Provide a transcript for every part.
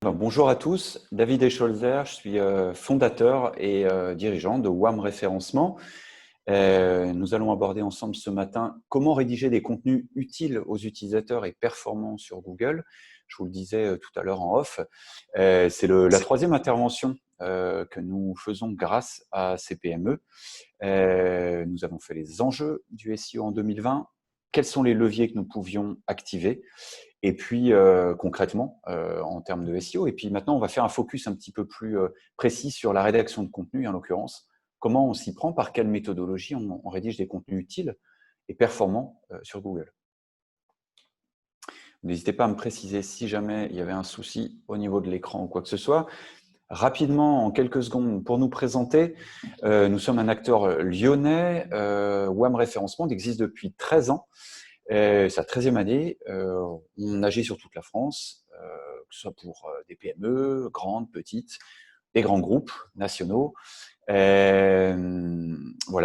Bonjour à tous, David Escholzer, je suis fondateur et dirigeant de WAM Référencement. Nous allons aborder ensemble ce matin comment rédiger des contenus utiles aux utilisateurs et performants sur Google. Je vous le disais tout à l'heure en off, c'est la troisième intervention que nous faisons grâce à ces PME. Nous avons fait les enjeux du SEO en 2020. Quels sont les leviers que nous pouvions activer? Et puis, concrètement, en termes de SEO. Et puis maintenant, on va faire un focus un petit peu plus précis sur la rédaction de contenu, en l'occurrence. Comment on s'y prend, par quelle méthodologie on rédige des contenus utiles et performants sur Google. N'hésitez pas à me préciser si jamais il y avait un souci au niveau de l'écran ou quoi que ce soit. Rapidement, en quelques secondes, pour nous présenter, nous sommes un acteur lyonnais. WAM Référencement existe depuis 13 ans. C'est la 13e année. On agit sur toute la France, que ce soit pour des PME, grandes, petites, des grands groupes nationaux. Voilà,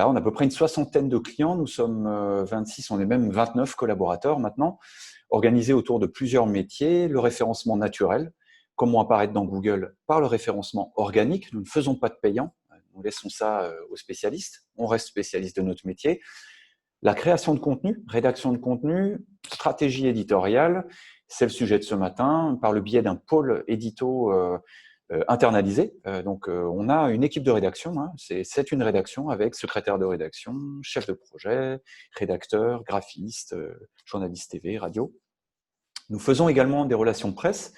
on a à peu près une soixantaine de clients. Nous sommes 26, on est même 29 collaborateurs maintenant, organisés autour de plusieurs métiers. Le référencement naturel, comment apparaître dans Google par le référencement organique. Nous ne faisons pas de payant, nous laissons ça aux spécialistes. On reste spécialiste de notre métier. La création de contenu, rédaction de contenu, stratégie éditoriale, c'est le sujet de ce matin, par le biais d'un pôle édito internalisé. Donc, on a une équipe de rédaction, hein, c'est une rédaction avec secrétaire de rédaction, chef de projet, rédacteur, graphiste, journaliste TV, radio. Nous faisons également des relations presse.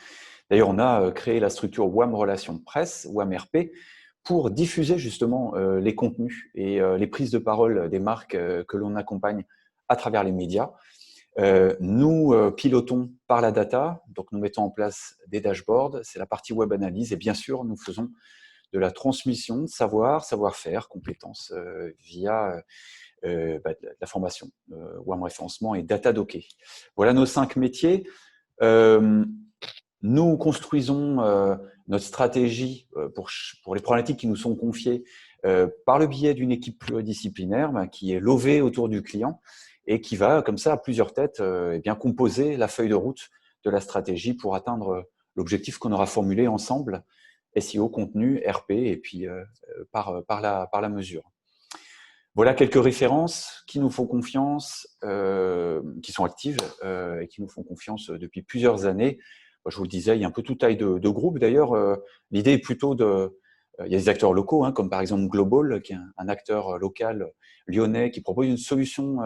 D'ailleurs, on a créé la structure WAM Relations Presse, WAM RP, pour diffuser justement les contenus et les prises de parole des marques que l'on accompagne à travers les médias. Nous pilotons par la data, donc nous mettons en place des dashboards, c'est la partie web analyse, et bien sûr, nous faisons de la transmission de savoir, savoir-faire, compétences via de la formation, WAM Référencement et Datadocké. Voilà nos 5 métiers. Nous construisons notre stratégie pour les problématiques qui nous sont confiées par le biais d'une équipe pluridisciplinaire qui est lovée autour du client et qui va, comme ça, à plusieurs têtes, bien composer la feuille de route de la stratégie pour atteindre l'objectif qu'on aura formulé ensemble, SEO, contenu, RP, et puis par la mesure. Voilà quelques références qui nous font confiance, qui sont actives et qui nous font confiance depuis plusieurs années. Je vous le disais, il y a un peu toute taille de groupe. D'ailleurs, l'idée est plutôt de… il y a des acteurs locaux, hein, comme par exemple Global, qui est un acteur local lyonnais qui propose une solution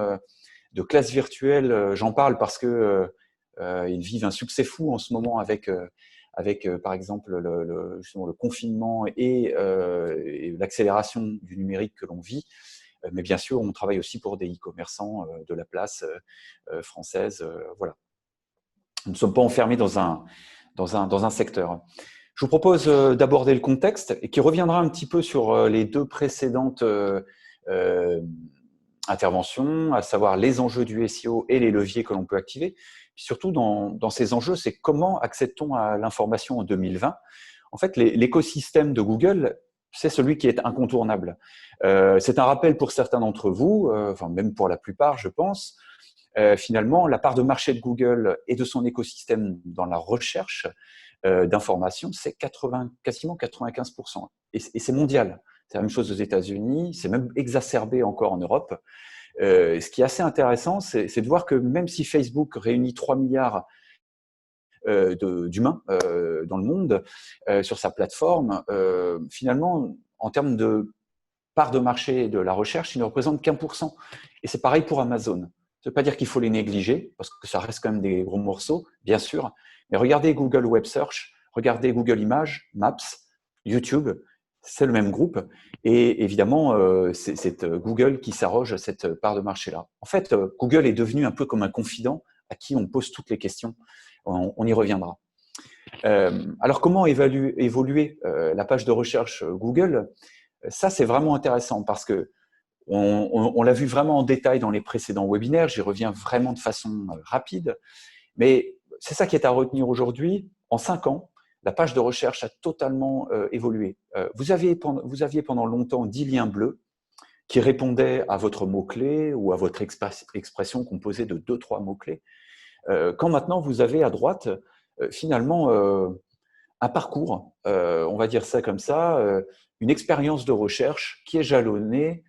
de classe virtuelle. J'en parle parce que ils vivent un succès fou en ce moment avec par exemple justement le confinement et l'accélération du numérique que l'on vit. Mais bien sûr, on travaille aussi pour des e-commerçants de la place française. Voilà. Nous ne sommes pas enfermés dans un secteur. Je vous propose d'aborder le contexte et qui reviendra un petit peu sur les deux précédentes interventions, à savoir les enjeux du SEO et les leviers que l'on peut activer. Puis surtout, dans ces enjeux, c'est comment accède-t-on à l'information en 2020 ? En fait, l'écosystème de Google, c'est celui qui est incontournable. C'est un rappel pour certains d'entre vous, enfin même pour la plupart, je pense. Finalement, la part de marché de Google et de son écosystème dans la recherche d'informations, c'est quasiment 95%. Et c'est mondial. C'est la même chose aux États-Unis, c'est même exacerbé encore en Europe. Ce qui est assez intéressant, c'est de voir que même si Facebook réunit 3 milliards d'humains dans le monde sur sa plateforme, finalement, en termes de part de marché de la recherche, ils ne représentent qu'1%. Et c'est pareil pour Amazon. Ça ne veut pas dire qu'il faut les négliger, parce que ça reste quand même des gros morceaux, bien sûr. Mais regardez Google Web Search, regardez Google Images, Maps, YouTube, c'est le même groupe. Et évidemment, c'est Google qui s'arroge cette part de marché-là. En fait, Google est devenu un peu comme un confident à qui on pose toutes les questions. On y reviendra. Alors, comment évoluer la page de recherche Google ? Ça, c'est vraiment intéressant parce que on l'a vu vraiment en détail dans les précédents webinaires. J'y reviens vraiment de façon rapide. Mais c'est ça qui est à retenir aujourd'hui. En 5 ans, la page de recherche a totalement évolué. Vous aviez pendant longtemps 10 liens bleus qui répondaient à votre mot-clé ou à votre expression composée de 2-3 mots-clés. Quand maintenant, vous avez à droite, finalement, un parcours, on va dire ça comme ça, une expérience de recherche qui est jalonnée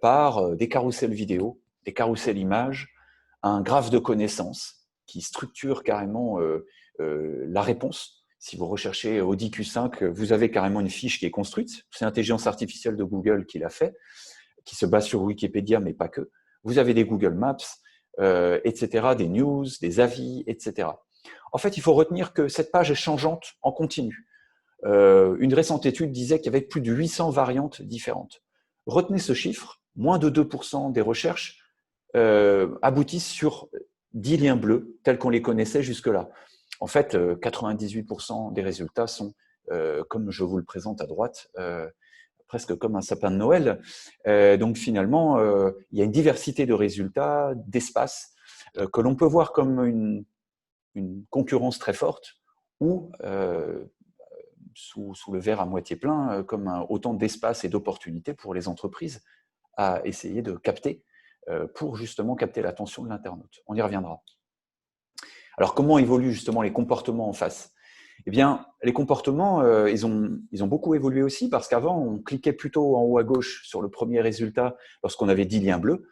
par des carousels vidéo, des carousels images, un graphe de connaissances qui structure carrément la réponse. Si vous recherchez Audi Q5, vous avez carrément une fiche qui est construite. C'est l'intelligence artificielle de Google qui l'a fait, qui se base sur Wikipédia, mais pas que. Vous avez des Google Maps, etc., des news, des avis, etc. En fait, il faut retenir que cette page est changeante en continu. Une récente étude disait qu'il y avait plus de 800 variantes différentes. Retenez ce chiffre, moins de 2% des recherches aboutissent sur 10 liens bleus tels qu'on les connaissait jusque-là. En fait, 98% des résultats sont, comme je vous le présente à droite, presque comme un sapin de Noël. Donc finalement, il y a une diversité de résultats, d'espaces, que l'on peut voir comme une concurrence très forte ou sous le verre à moitié plein, comme autant d'espace et d'opportunités pour les entreprises à essayer de capter pour justement capter l'attention de l'internaute. On y reviendra. Alors, comment évoluent justement les comportements en face? Eh bien, les comportements, ils ont beaucoup évolué aussi parce qu'avant, on cliquait plutôt en haut à gauche sur le premier résultat lorsqu'on avait 10 liens bleus.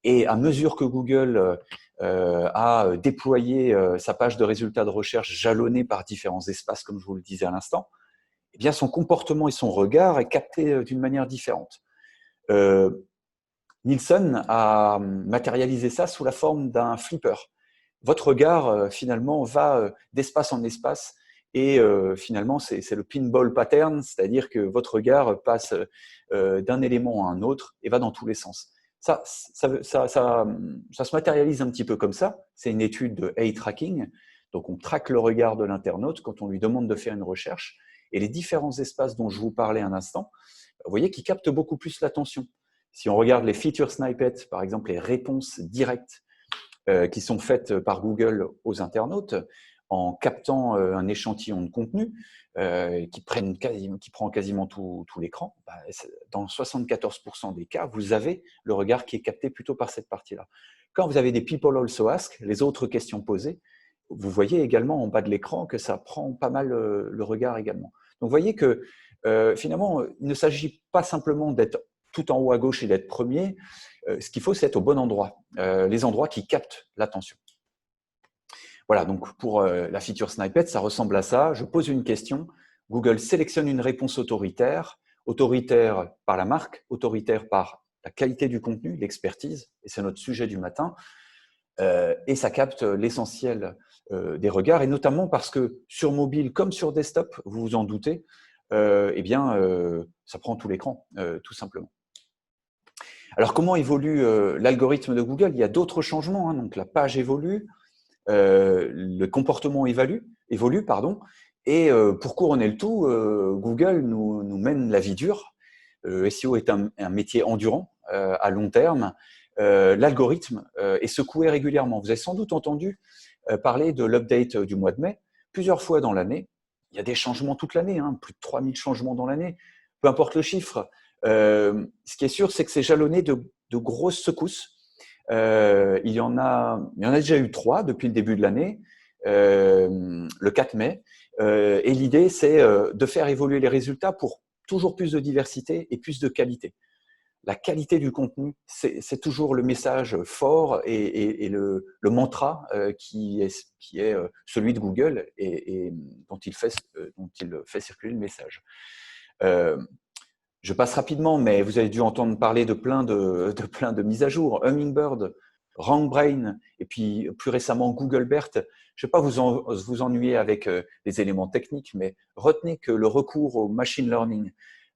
Et à mesure que Google a déployé sa page de résultats de recherche jalonnée par différents espaces, comme je vous le disais à l'instant, eh bien, son comportement et son regard est capté d'une manière différente. Nielsen a matérialisé ça sous la forme d'un flipper. Votre regard, finalement, va d'espace en espace et finalement, c'est le pinball pattern, c'est-à-dire que votre regard passe d'un élément à un autre et va dans tous les sens. Ça se matérialise un petit peu comme ça. C'est une étude de eye tracking. Donc, on traque le regard de l'internaute quand on lui demande de faire une recherche. Et les différents espaces dont je vous parlais un instant, vous voyez qu'ils captent beaucoup plus l'attention. Si on regarde les feature snippets, par exemple les réponses directes qui sont faites par Google aux internautes, en captant un échantillon de contenu qui prend quasiment tout l'écran, dans 74% des cas, vous avez le regard qui est capté plutôt par cette partie-là. Quand vous avez des people also ask, les autres questions posées, vous voyez également en bas de l'écran que ça prend pas mal le regard également. Donc vous voyez que finalement, il ne s'agit pas simplement d'être tout en haut à gauche et d'être premier. Ce qu'il faut, c'est être au bon endroit, les endroits qui captent l'attention. Voilà, donc pour la feature snippet, ça ressemble à ça. Je pose une question, Google sélectionne une réponse autoritaire, autoritaire par la marque, autoritaire par la qualité du contenu, l'expertise, et c'est notre sujet du matin, et ça capte l'essentiel des regards, et notamment parce que sur mobile comme sur desktop, vous vous en doutez, eh bien, ça prend tout l'écran, tout simplement. Alors, comment évolue l'algorithme de Google? Il y a d'autres changements, hein, donc la page évolue, le comportement évolue, pardon, et pour couronner le tout, Google nous mène la vie dure. SEO est un métier endurant, à long terme. L'algorithme est secoué régulièrement. Vous avez sans doute entendu parler de l'update du mois de mai, plusieurs fois dans l'année. Il y a des changements toute l'année, hein, plus de 3000 changements dans l'année. Peu importe le chiffre. Ce qui est sûr, c'est que c'est jalonné de grosses secousses. Il y en a déjà eu 3 depuis le début de l'année, le 4 mai. Et l'idée, c'est de faire évoluer les résultats pour toujours plus de diversité et plus de qualité. La qualité du contenu, c'est toujours le message fort et le mantra qui est celui de Google et dont il fait circuler le message. Je passe rapidement, mais vous avez dû entendre parler de plein de mises à jour. Hummingbird, RankBrain, et puis plus récemment Googlebert. Je ne vais pas vous ennuyer avec les éléments techniques, mais retenez que le recours au machine learning,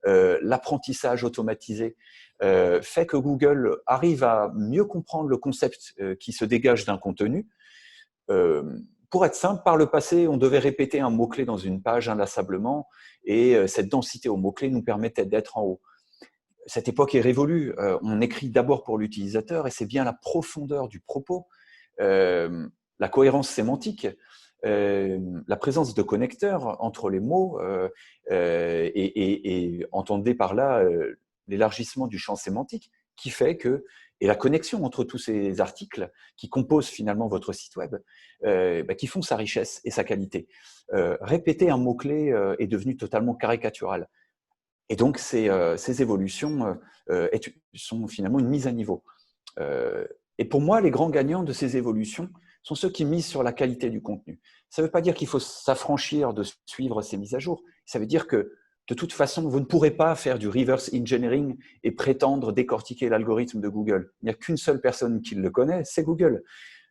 l'apprentissage automatisé, fait que Google arrive à mieux comprendre le concept qui se dégage d'un contenu. Pour être simple, par le passé, on devait répéter un mot-clé dans une page inlassablement et cette densité au mot-clé nous permettait d'être en haut. Cette époque est révolue. On écrit d'abord pour l'utilisateur et c'est bien la profondeur du propos, la cohérence sémantique, la présence de connecteurs entre les mots et entendez par là l'élargissement du champ sémantique qui fait que, et la connexion entre tous ces articles qui composent finalement votre site web, qui font sa richesse et sa qualité. Répéter un mot-clé est devenu totalement caricatural. Et donc, ces évolutions sont finalement une mise à niveau. Et pour moi, les grands gagnants de ces évolutions sont ceux qui misent sur la qualité du contenu. Ça ne veut pas dire qu'il faut s'affranchir de suivre ces mises à jour. Ça veut dire que, de toute façon, vous ne pourrez pas faire du reverse engineering et prétendre décortiquer l'algorithme de Google. Il n'y a qu'une seule personne qui le connaît, c'est Google.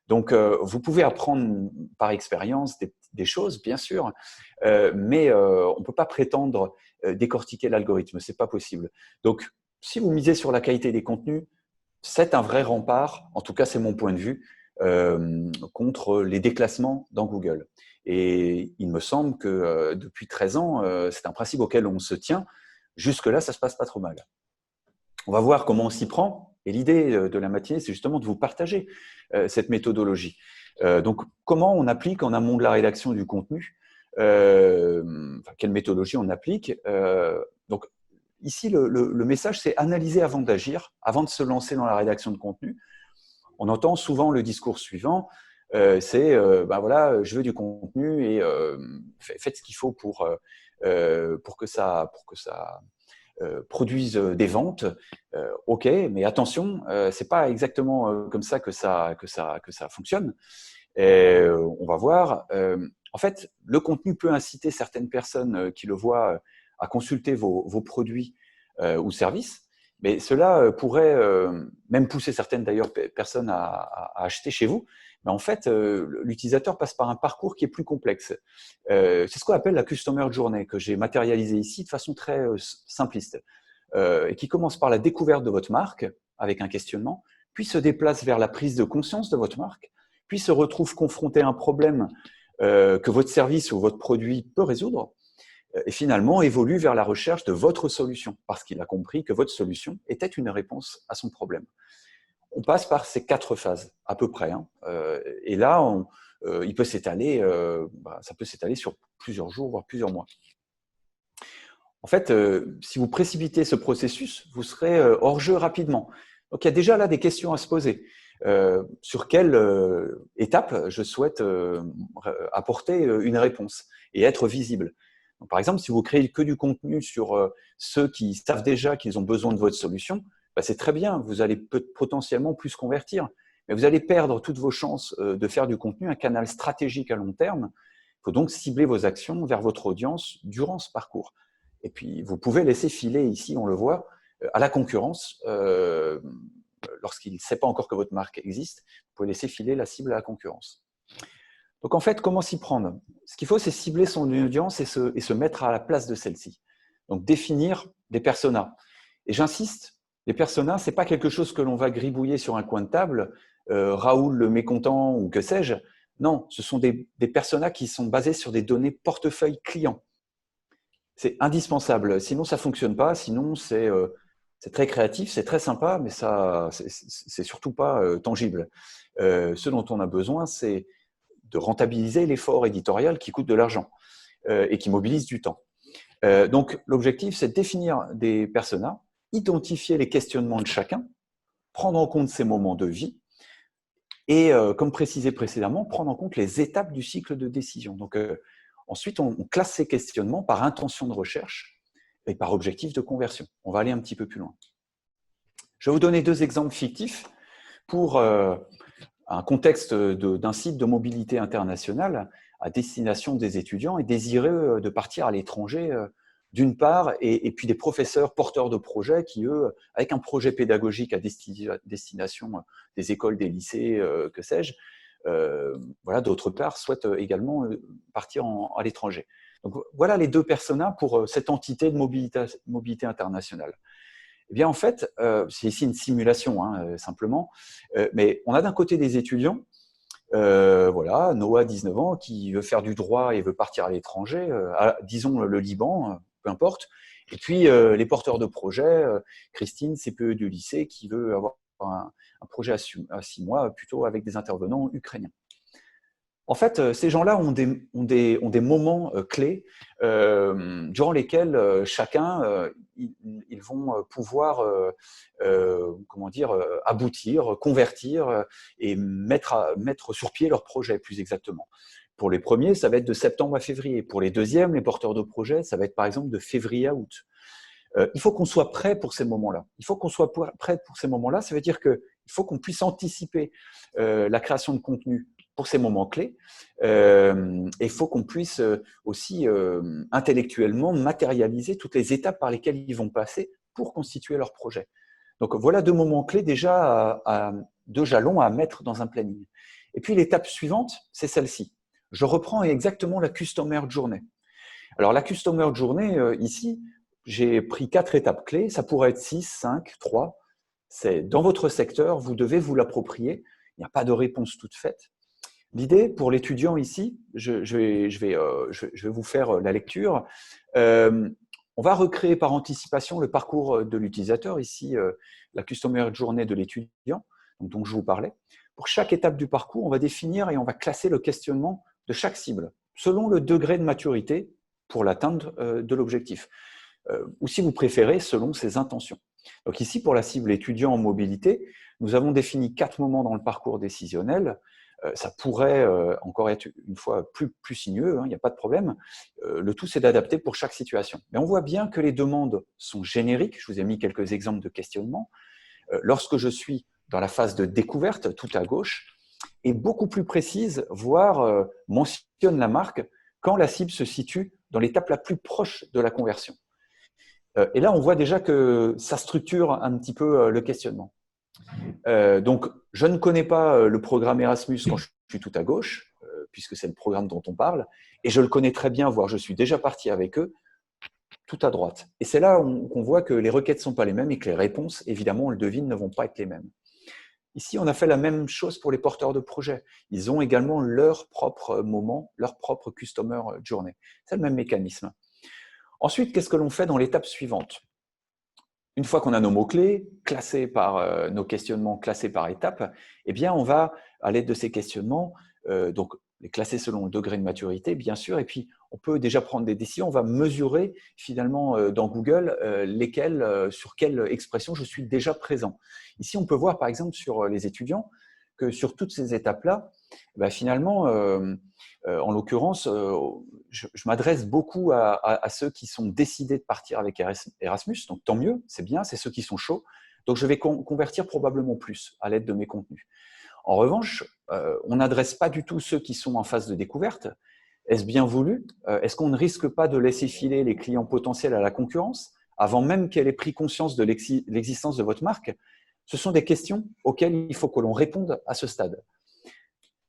Donc, vous pouvez apprendre par expérience des choses, bien sûr, mais on ne peut pas prétendre décortiquer l'algorithme, ce n'est pas possible. Donc, si vous misez sur la qualité des contenus, c'est un vrai rempart, en tout cas c'est mon point de vue, contre les déclassements dans Google. Et il me semble que depuis 13 ans, c'est un principe auquel on se tient. Jusque-là, ça ne se passe pas trop mal. On va voir comment on s'y prend. Et l'idée de la matinée, c'est justement de vous partager cette méthodologie. Donc, comment on applique en amont de la rédaction du contenu, quelle méthodologie on applique. Donc, ici, le message, c'est analyser avant d'agir, avant de se lancer dans la rédaction de contenu. On entend souvent le discours suivant, c'est voilà, je veux du contenu et faites ce qu'il faut pour que ça produise des ventes. Ok, mais attention, c'est pas exactement comme ça que ça fonctionne. Et, on va voir. En fait, le contenu peut inciter certaines personnes qui le voient à consulter vos produits ou services, mais cela pourrait même pousser certaines d'ailleurs personnes à acheter chez vous. Mais en fait, l'utilisateur passe par un parcours qui est plus complexe. C'est ce qu'on appelle la Customer Journey, que j'ai matérialisé ici de façon très simpliste, et qui commence par la découverte de votre marque, avec un questionnement, puis se déplace vers la prise de conscience de votre marque, puis se retrouve confronté à un problème que votre service ou votre produit peut résoudre, et finalement évolue vers la recherche de votre solution, parce qu'il a compris que votre solution était une réponse à son problème. On passe par ces 4 phases, à peu près. Et là, il peut s'étaler, ça peut s'étaler sur plusieurs jours, voire plusieurs mois. En fait, si vous précipitez ce processus, vous serez hors jeu rapidement. Donc, il y a déjà là des questions à se poser. Sur quelle étape je souhaite apporter une réponse et être visible. Donc, par exemple, si vous créez que du contenu sur ceux qui savent déjà qu'ils ont besoin de votre solution, c'est très bien, vous allez potentiellement plus convertir, mais vous allez perdre toutes vos chances de faire du contenu un canal stratégique à long terme. Il faut donc cibler vos actions vers votre audience durant ce parcours. Et puis, vous pouvez laisser filer, ici, on le voit, à la concurrence. Lorsqu'il ne sait pas encore que votre marque existe, vous pouvez laisser filer la cible à la concurrence. Donc, en fait, comment s'y prendre? Ce qu'il faut, c'est cibler son audience et se mettre à la place de celle-ci. Donc, définir des personas. Et j'insiste, les personas, ce n'est pas quelque chose que l'on va gribouiller sur un coin de table, Raoul le mécontent ou que sais-je. Non, ce sont des personas qui sont basés sur des données portefeuille client. C'est indispensable, sinon ça ne fonctionne pas, sinon c'est très créatif, c'est très sympa, mais c'est surtout pas tangible. Ce dont on a besoin, c'est de rentabiliser l'effort éditorial qui coûte de l'argent et qui mobilise du temps. Donc l'objectif, c'est de définir des personas, identifier les questionnements de chacun, prendre en compte ses moments de vie et, comme précisé précédemment, prendre en compte les étapes du cycle de décision. Donc, ensuite, on classe ces questionnements par intention de recherche et par objectif de conversion. On va aller un petit peu plus loin. Je vais vous donner 2 exemples fictifs pour un contexte d'un site de mobilité internationale à destination des étudiants et désireux de partir à l'étranger, d'une part, et puis des professeurs porteurs de projets qui, eux, avec un projet pédagogique à destination des écoles, des lycées, que sais-je, voilà, d'autre part, souhaitent également partir à l'étranger. Donc, voilà les 2 personas pour cette entité de mobilité internationale. Eh bien, en fait, c'est ici une simulation, simplement, mais on a d'un côté des étudiants, voilà, Noah, 19 ans, qui veut faire du droit et veut partir à l'étranger, disons le Liban, peu importe, et puis les porteurs de projets, Christine, CPE du lycée, qui veut avoir un projet à 6 mois, plutôt avec des intervenants ukrainiens. En fait, ces gens-là ont des moments clés durant lesquels chacun, ils vont pouvoir comment dire, aboutir, convertir et mettre sur pied leur projet, plus exactement. Pour les premiers, ça va être de septembre à février. Pour les deuxièmes, les porteurs de projet, ça va être par exemple de février à août. Il faut qu'on soit prêt pour ces moments-là. Il faut qu'on soit prêt pour ces moments-là. Ça veut dire qu'il faut qu'on puisse anticiper la création de contenu pour ces moments clés. Et il faut qu'on puisse aussi intellectuellement matérialiser toutes les étapes par lesquelles ils vont passer pour constituer leur projet. Donc voilà 2 moments clés déjà, 2 jalons à mettre dans un planning. Et puis l'étape suivante, c'est celle-ci. Je reprends exactement la Customer Journey. Alors la Customer Journey, ici, j'ai pris 4 étapes clés. Ça pourrait être 6, 5, 3. C'est dans votre secteur, vous devez vous l'approprier. Il n'y a pas de réponse toute faite. L'idée pour l'étudiant ici, je vais vous faire la lecture. On va recréer par anticipation le parcours de l'utilisateur, ici la Customer Journey de l'étudiant, dont je vous parlais. Pour chaque étape du parcours, on va définir et on va classer le questionnement de chaque cible, selon le degré de maturité pour l'atteinte de l'objectif. Ou si vous préférez, selon ses intentions. Donc ici, pour la cible étudiant en mobilité, nous avons défini 4 moments dans le parcours décisionnel. Ça pourrait encore être une fois plus sinueux, il n'y a pas de problème. Le tout, c'est d'adapter pour chaque situation. Mais on voit bien que les demandes sont génériques. Je vous ai mis quelques exemples de questionnement. Lorsque je suis dans la phase de découverte, tout à gauche, et beaucoup plus précise, voire mentionne la marque quand la cible se situe dans l'étape la plus proche de la conversion. Et là, on voit déjà que ça structure un petit peu le questionnement. Donc, je ne connais pas le programme Erasmus quand je suis tout à gauche, puisque c'est le programme dont on parle, et je le connais très bien, voire je suis déjà parti avec eux, tout à droite. Et c'est là qu'on voit que les requêtes ne sont pas les mêmes et que les réponses, évidemment, on le devine, ne vont pas être les mêmes. Ici, on a fait la même chose pour les porteurs de projets. Ils ont également leur propre moment, leur propre Customer Journey. C'est le même mécanisme. Ensuite, qu'est-ce que l'on fait dans l'étape suivante? Une fois qu'on a nos mots-clés, classés par nos questionnements, classés par étapes, eh bien, on va, à l'aide de ces questionnements, donc les classer selon le degré de maturité, bien sûr, et puis on peut déjà prendre des décisions. On va mesurer finalement dans Google sur quelle expression je suis déjà présent. Ici, on peut voir par exemple sur les étudiants que sur toutes ces étapes-là, finalement, en l'occurrence, je m'adresse beaucoup à ceux qui sont décidés de partir avec Erasmus, donc tant mieux, c'est bien, c'est ceux qui sont chauds. Donc je vais convertir probablement plus à l'aide de mes contenus. En revanche, on n'adresse pas du tout ceux qui sont en phase de découverte. Est-ce bien voulu? Est-ce qu'on ne risque pas de laisser filer les clients potentiels à la concurrence avant même qu'elle ait pris conscience de l'existence de votre marque? Ce sont des questions auxquelles il faut que l'on réponde à ce stade.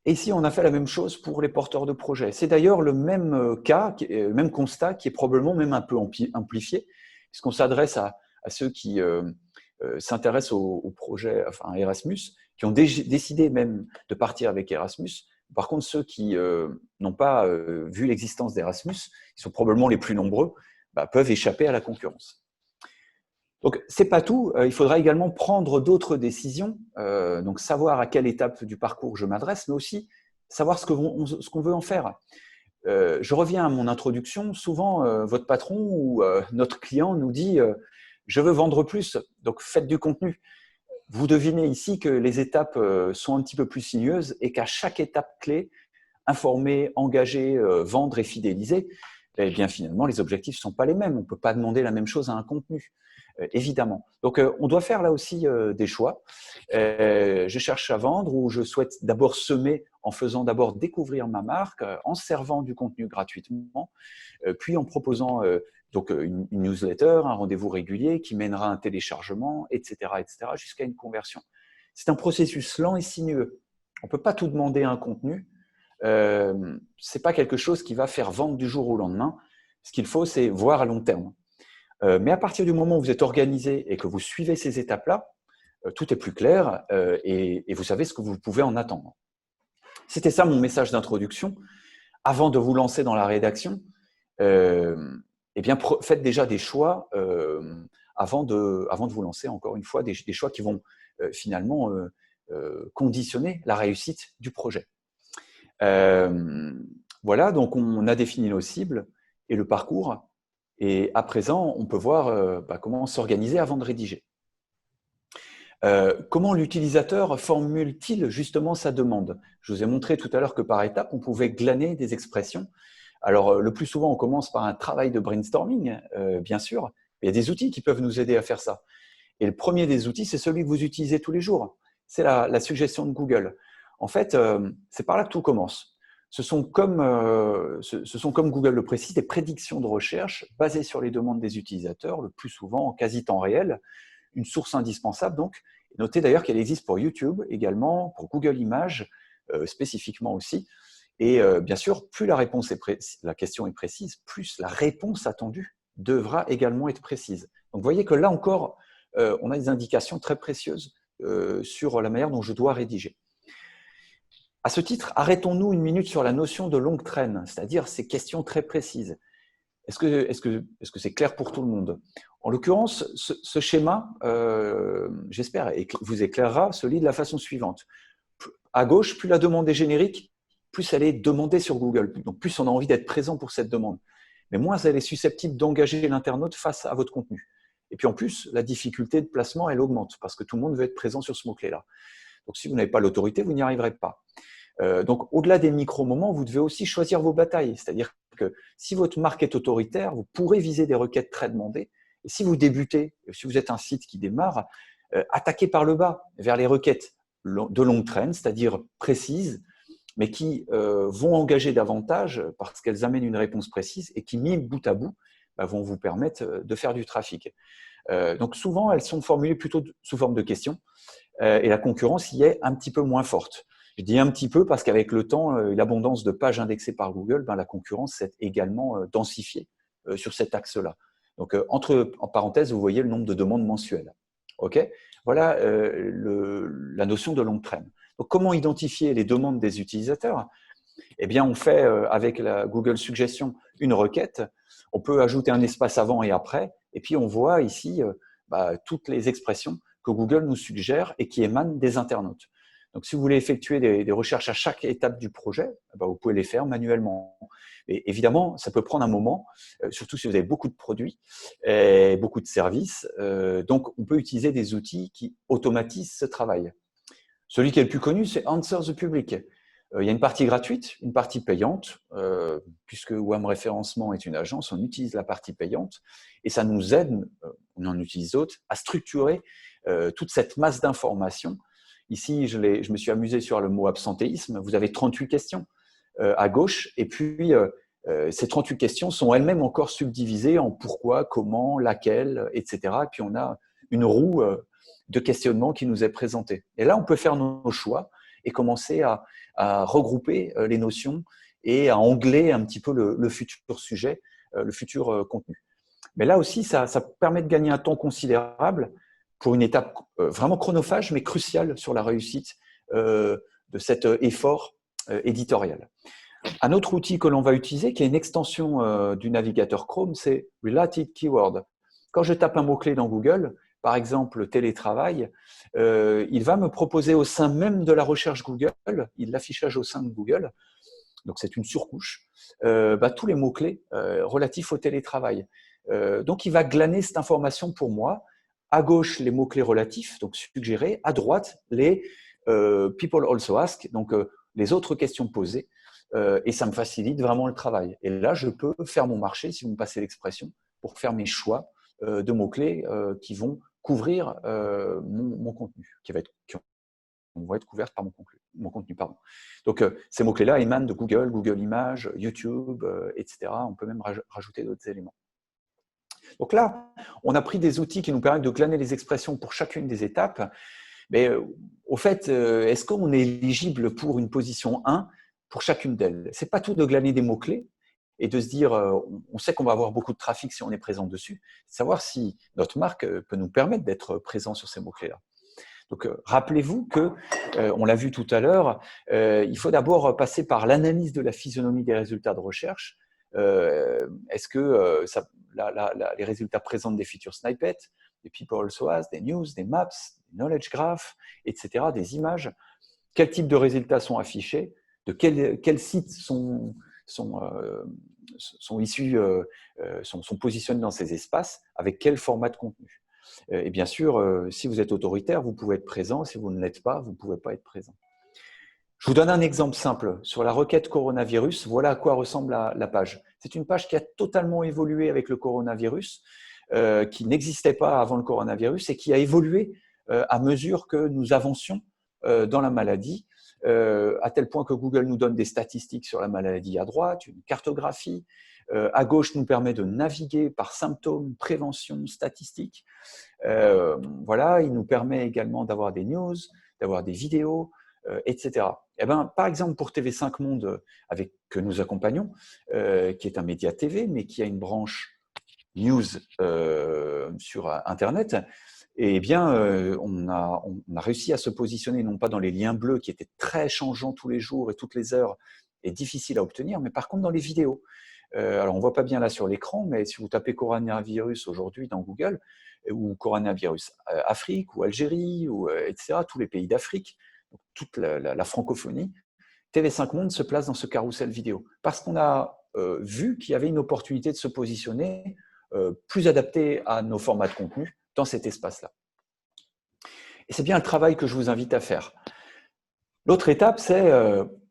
Et ici, on a fait la même chose pour les porteurs de projets. C'est d'ailleurs le même cas, le même constat qui est probablement même un peu amplifié, puisqu'on s'adresse à ceux qui s'intéressent au projet Erasmus, qui ont décidé même de partir avec Erasmus. Par contre, ceux qui n'ont pas vu l'existence d'Erasmus, qui sont probablement les plus nombreux, peuvent échapper à la concurrence. Donc, ce n'est pas tout. Il faudra également prendre d'autres décisions, donc savoir à quelle étape du parcours je m'adresse, mais aussi savoir ce qu'on veut en faire. Je reviens à mon introduction. Souvent, votre patron ou notre client nous dit « je veux vendre plus, donc faites du contenu ». Vous devinez ici que les étapes sont un petit peu plus sinueuses et qu'à chaque étape clé, informer, engager, vendre et fidéliser, eh bien finalement, les objectifs ne sont pas les mêmes. On ne peut pas demander la même chose à un contenu, évidemment. Donc, on doit faire là aussi des choix. Je cherche à vendre ou je souhaite d'abord semer en faisant d'abord découvrir ma marque, en servant du contenu gratuitement, puis en proposant donc une newsletter, un rendez-vous régulier qui mènera à un téléchargement, etc., jusqu'à une conversion. C'est un processus lent et sinueux. On ne peut pas tout demander à un contenu. Ce n'est pas quelque chose qui va faire vendre du jour au lendemain. Ce qu'il faut, c'est voir à long terme. Mais à partir du moment où vous êtes organisé et que vous suivez ces étapes-là, tout est plus clair et vous savez ce que vous pouvez en attendre. C'était ça mon message d'introduction. Avant de vous lancer dans la rédaction, eh bien, faites déjà des choix avant de vous lancer, encore une fois, des choix qui vont finalement conditionner la réussite du projet. Voilà, donc on a défini nos cibles et le parcours. Et à présent, on peut voir comment s'organiser avant de rédiger. Comment l'utilisateur formule-t-il justement sa demande? Je vous ai montré tout à l'heure que par étapes, on pouvait glaner des expressions. Alors, le plus souvent, on commence par un travail de brainstorming, bien sûr. Il y a des outils qui peuvent nous aider à faire ça. Et le premier des outils, c'est celui que vous utilisez tous les jours. C'est la suggestion de Google. En fait, c'est par là que tout commence. Ce sont comme Google le précise, des prédictions de recherche basées sur les demandes des utilisateurs, le plus souvent en quasi temps réel. Une source indispensable, donc. Notez d'ailleurs qu'elle existe pour YouTube également, pour Google Images spécifiquement aussi. Et bien sûr, plus la question est précise, plus la réponse attendue devra également être précise. Donc, vous voyez que là encore, on a des indications très précieuses sur la manière dont je dois rédiger. À ce titre, arrêtons-nous une minute sur la notion de longue traîne, c'est-à-dire ces questions très précises. Est-ce que c'est clair pour tout le monde? En l'occurrence, ce schéma, j'espère, vous éclairera, se lit de la façon suivante. À gauche, plus la demande est générique, plus elle est demandée sur Google. Donc, plus on a envie d'être présent pour cette demande. Mais moins elle est susceptible d'engager l'internaute face à votre contenu. Et puis en plus, la difficulté de placement, elle augmente parce que tout le monde veut être présent sur ce mot-clé-là. Donc, si vous n'avez pas l'autorité, vous n'y arriverez pas. Donc, au-delà des micro-moments, vous devez aussi choisir vos batailles. C'est-à-dire que si votre marque est autoritaire, vous pourrez viser des requêtes très demandées. Et si vous débutez, si vous êtes un site qui démarre, attaquez par le bas vers les requêtes de longue traîne, c'est-à-dire précises, mais qui vont engager davantage parce qu'elles amènent une réponse précise et qui, mis bout à bout, vont vous permettre de faire du trafic. Donc souvent, elles sont formulées plutôt sous forme de questions et la concurrence y est un petit peu moins forte. Je dis un petit peu parce qu'avec le temps et l'abondance de pages indexées par Google, la concurrence s'est également densifiée sur cet axe-là. Donc, en parenthèses, vous voyez le nombre de demandes mensuelles. Okay, voilà la notion de longue traîne. Donc, comment identifier les demandes des utilisateurs? Eh bien, on fait avec la Google Suggestion une requête. On peut ajouter un espace avant et après. Et puis, on voit ici toutes les expressions que Google nous suggère et qui émanent des internautes. Donc, si vous voulez effectuer des recherches à chaque étape du projet, vous pouvez les faire manuellement. Et évidemment, ça peut prendre un moment, surtout si vous avez beaucoup de produits et beaucoup de services. Donc, on peut utiliser des outils qui automatisent ce travail. Celui qui est le plus connu, c'est Answer the Public. Il y a une partie gratuite, une partie payante. Puisque WAM Référencement est une agence, on utilise la partie payante et ça nous aide, on en utilise d'autres, à structurer toute cette masse d'informations. Ici, je me suis amusé sur le mot absentéisme. Vous avez 38 questions à gauche et puis ces 38 questions sont elles-mêmes encore subdivisées en pourquoi, comment, laquelle, etc. Et puis on a une roue de questionnement qui nous est présentée. Et là, on peut faire nos choix et commencer à regrouper les notions et à angler un petit peu le futur sujet, le futur contenu. Mais là aussi, ça permet de gagner un temps considérable pour une étape vraiment chronophage, mais cruciale sur la réussite de cet effort éditorial. Un autre outil que l'on va utiliser, qui est une extension du navigateur Chrome, c'est Related Keyword. Quand je tape un mot-clé dans Google, par exemple télétravail, il va me proposer au sein même de la recherche Google, l'affichage au sein de Google, donc c'est une surcouche, tous les mots-clés relatifs au télétravail. Donc il va glaner cette information pour moi. À gauche, les mots-clés relatifs, donc suggérés. À droite, les people also ask, donc les autres questions posées. Et ça me facilite vraiment le travail. Et là, je peux faire mon marché, si vous me passez l'expression, pour faire mes choix de mots-clés qui vont couvrir mon contenu, qui vont être couverts par mon contenu. Donc, ces mots-clés-là émanent de Google, Google Images, YouTube, etc. On peut même rajouter d'autres éléments. Donc là, on a pris des outils qui nous permettent de glaner les expressions pour chacune des étapes. Mais au fait, est-ce qu'on est éligible pour une position 1 pour chacune d'elles? Ce n'est pas tout de glaner des mots-clés et de se dire, on sait qu'on va avoir beaucoup de trafic si on est présent dessus, savoir si notre marque peut nous permettre d'être présent sur ces mots-clés-là. Donc, rappelez-vous que, on l'a vu tout à l'heure, il faut d'abord passer par l'analyse de la physionomie des résultats de recherche. Est-ce que les résultats présentent des features snippets, des people also ask, des news, des maps, des knowledge graphs, etc., des images? Quel type de résultats sont affichés? De quels sites sont issus, sont positionnés dans ces espaces? Avec quel format de contenu? Et bien sûr, si vous êtes autoritaire, vous pouvez être présent. Si vous ne l'êtes pas, vous ne pouvez pas être présent. Je vous donne un exemple simple. Sur la requête coronavirus, voilà à quoi ressemble la page. C'est une page qui a totalement évolué avec le coronavirus, qui n'existait pas avant le coronavirus et qui a évolué à mesure que nous avancions dans la maladie, à tel point que Google nous donne des statistiques sur la maladie à droite, une cartographie. À gauche nous permet de naviguer par symptômes, prévention, statistiques. Voilà, il nous permet également d'avoir des news, d'avoir des vidéos, etc. Eh ben, par exemple, pour TV5 Monde, que nous accompagnons, qui est un média TV, mais qui a une branche news sur Internet, eh bien, on a réussi à se positionner non pas dans les liens bleus qui étaient très changeants tous les jours et toutes les heures et difficiles à obtenir, mais par contre dans les vidéos. Alors, on ne voit pas bien là sur l'écran, mais si vous tapez coronavirus aujourd'hui dans Google, ou coronavirus Afrique, ou Algérie, ou, etc., tous les pays d'Afrique, toute la francophonie, TV5 Monde se place dans ce carrousel vidéo. Parce qu'on a vu qu'il y avait une opportunité de se positionner plus adapté à nos formats de contenu dans cet espace-là. Et c'est bien le travail que je vous invite à faire. L'autre étape, c'est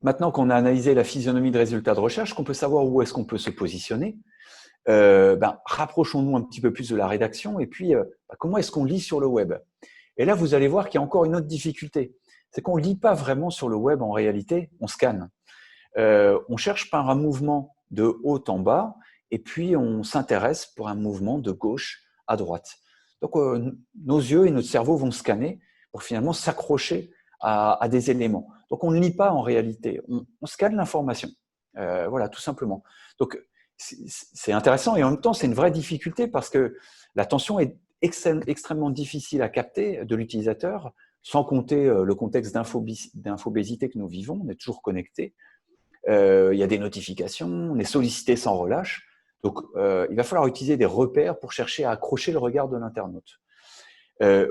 maintenant qu'on a analysé la physionomie de résultats de recherche, qu'on peut savoir où est-ce qu'on peut se positionner, rapprochons-nous un petit peu plus de la rédaction et puis comment est-ce qu'on lit sur le web. Et là, vous allez voir qu'il y a encore une autre difficulté. C'est qu'on ne lit pas vraiment sur le web en réalité, on scanne. On cherche par un mouvement de haut en bas et puis on s'intéresse pour un mouvement de gauche à droite. Donc nos yeux et notre cerveau vont scanner pour finalement s'accrocher à des éléments. Donc on ne lit pas en réalité, on scanne l'information. Voilà, tout simplement. Donc c'est intéressant et en même temps c'est une vraie difficulté parce que l'attention est extrêmement difficile à capter de l'utilisateur, sans compter le contexte d'infobésité que nous vivons, on est toujours connecté, il y a des notifications, on est sollicité sans relâche, donc il va falloir utiliser des repères pour chercher à accrocher le regard de l'internaute.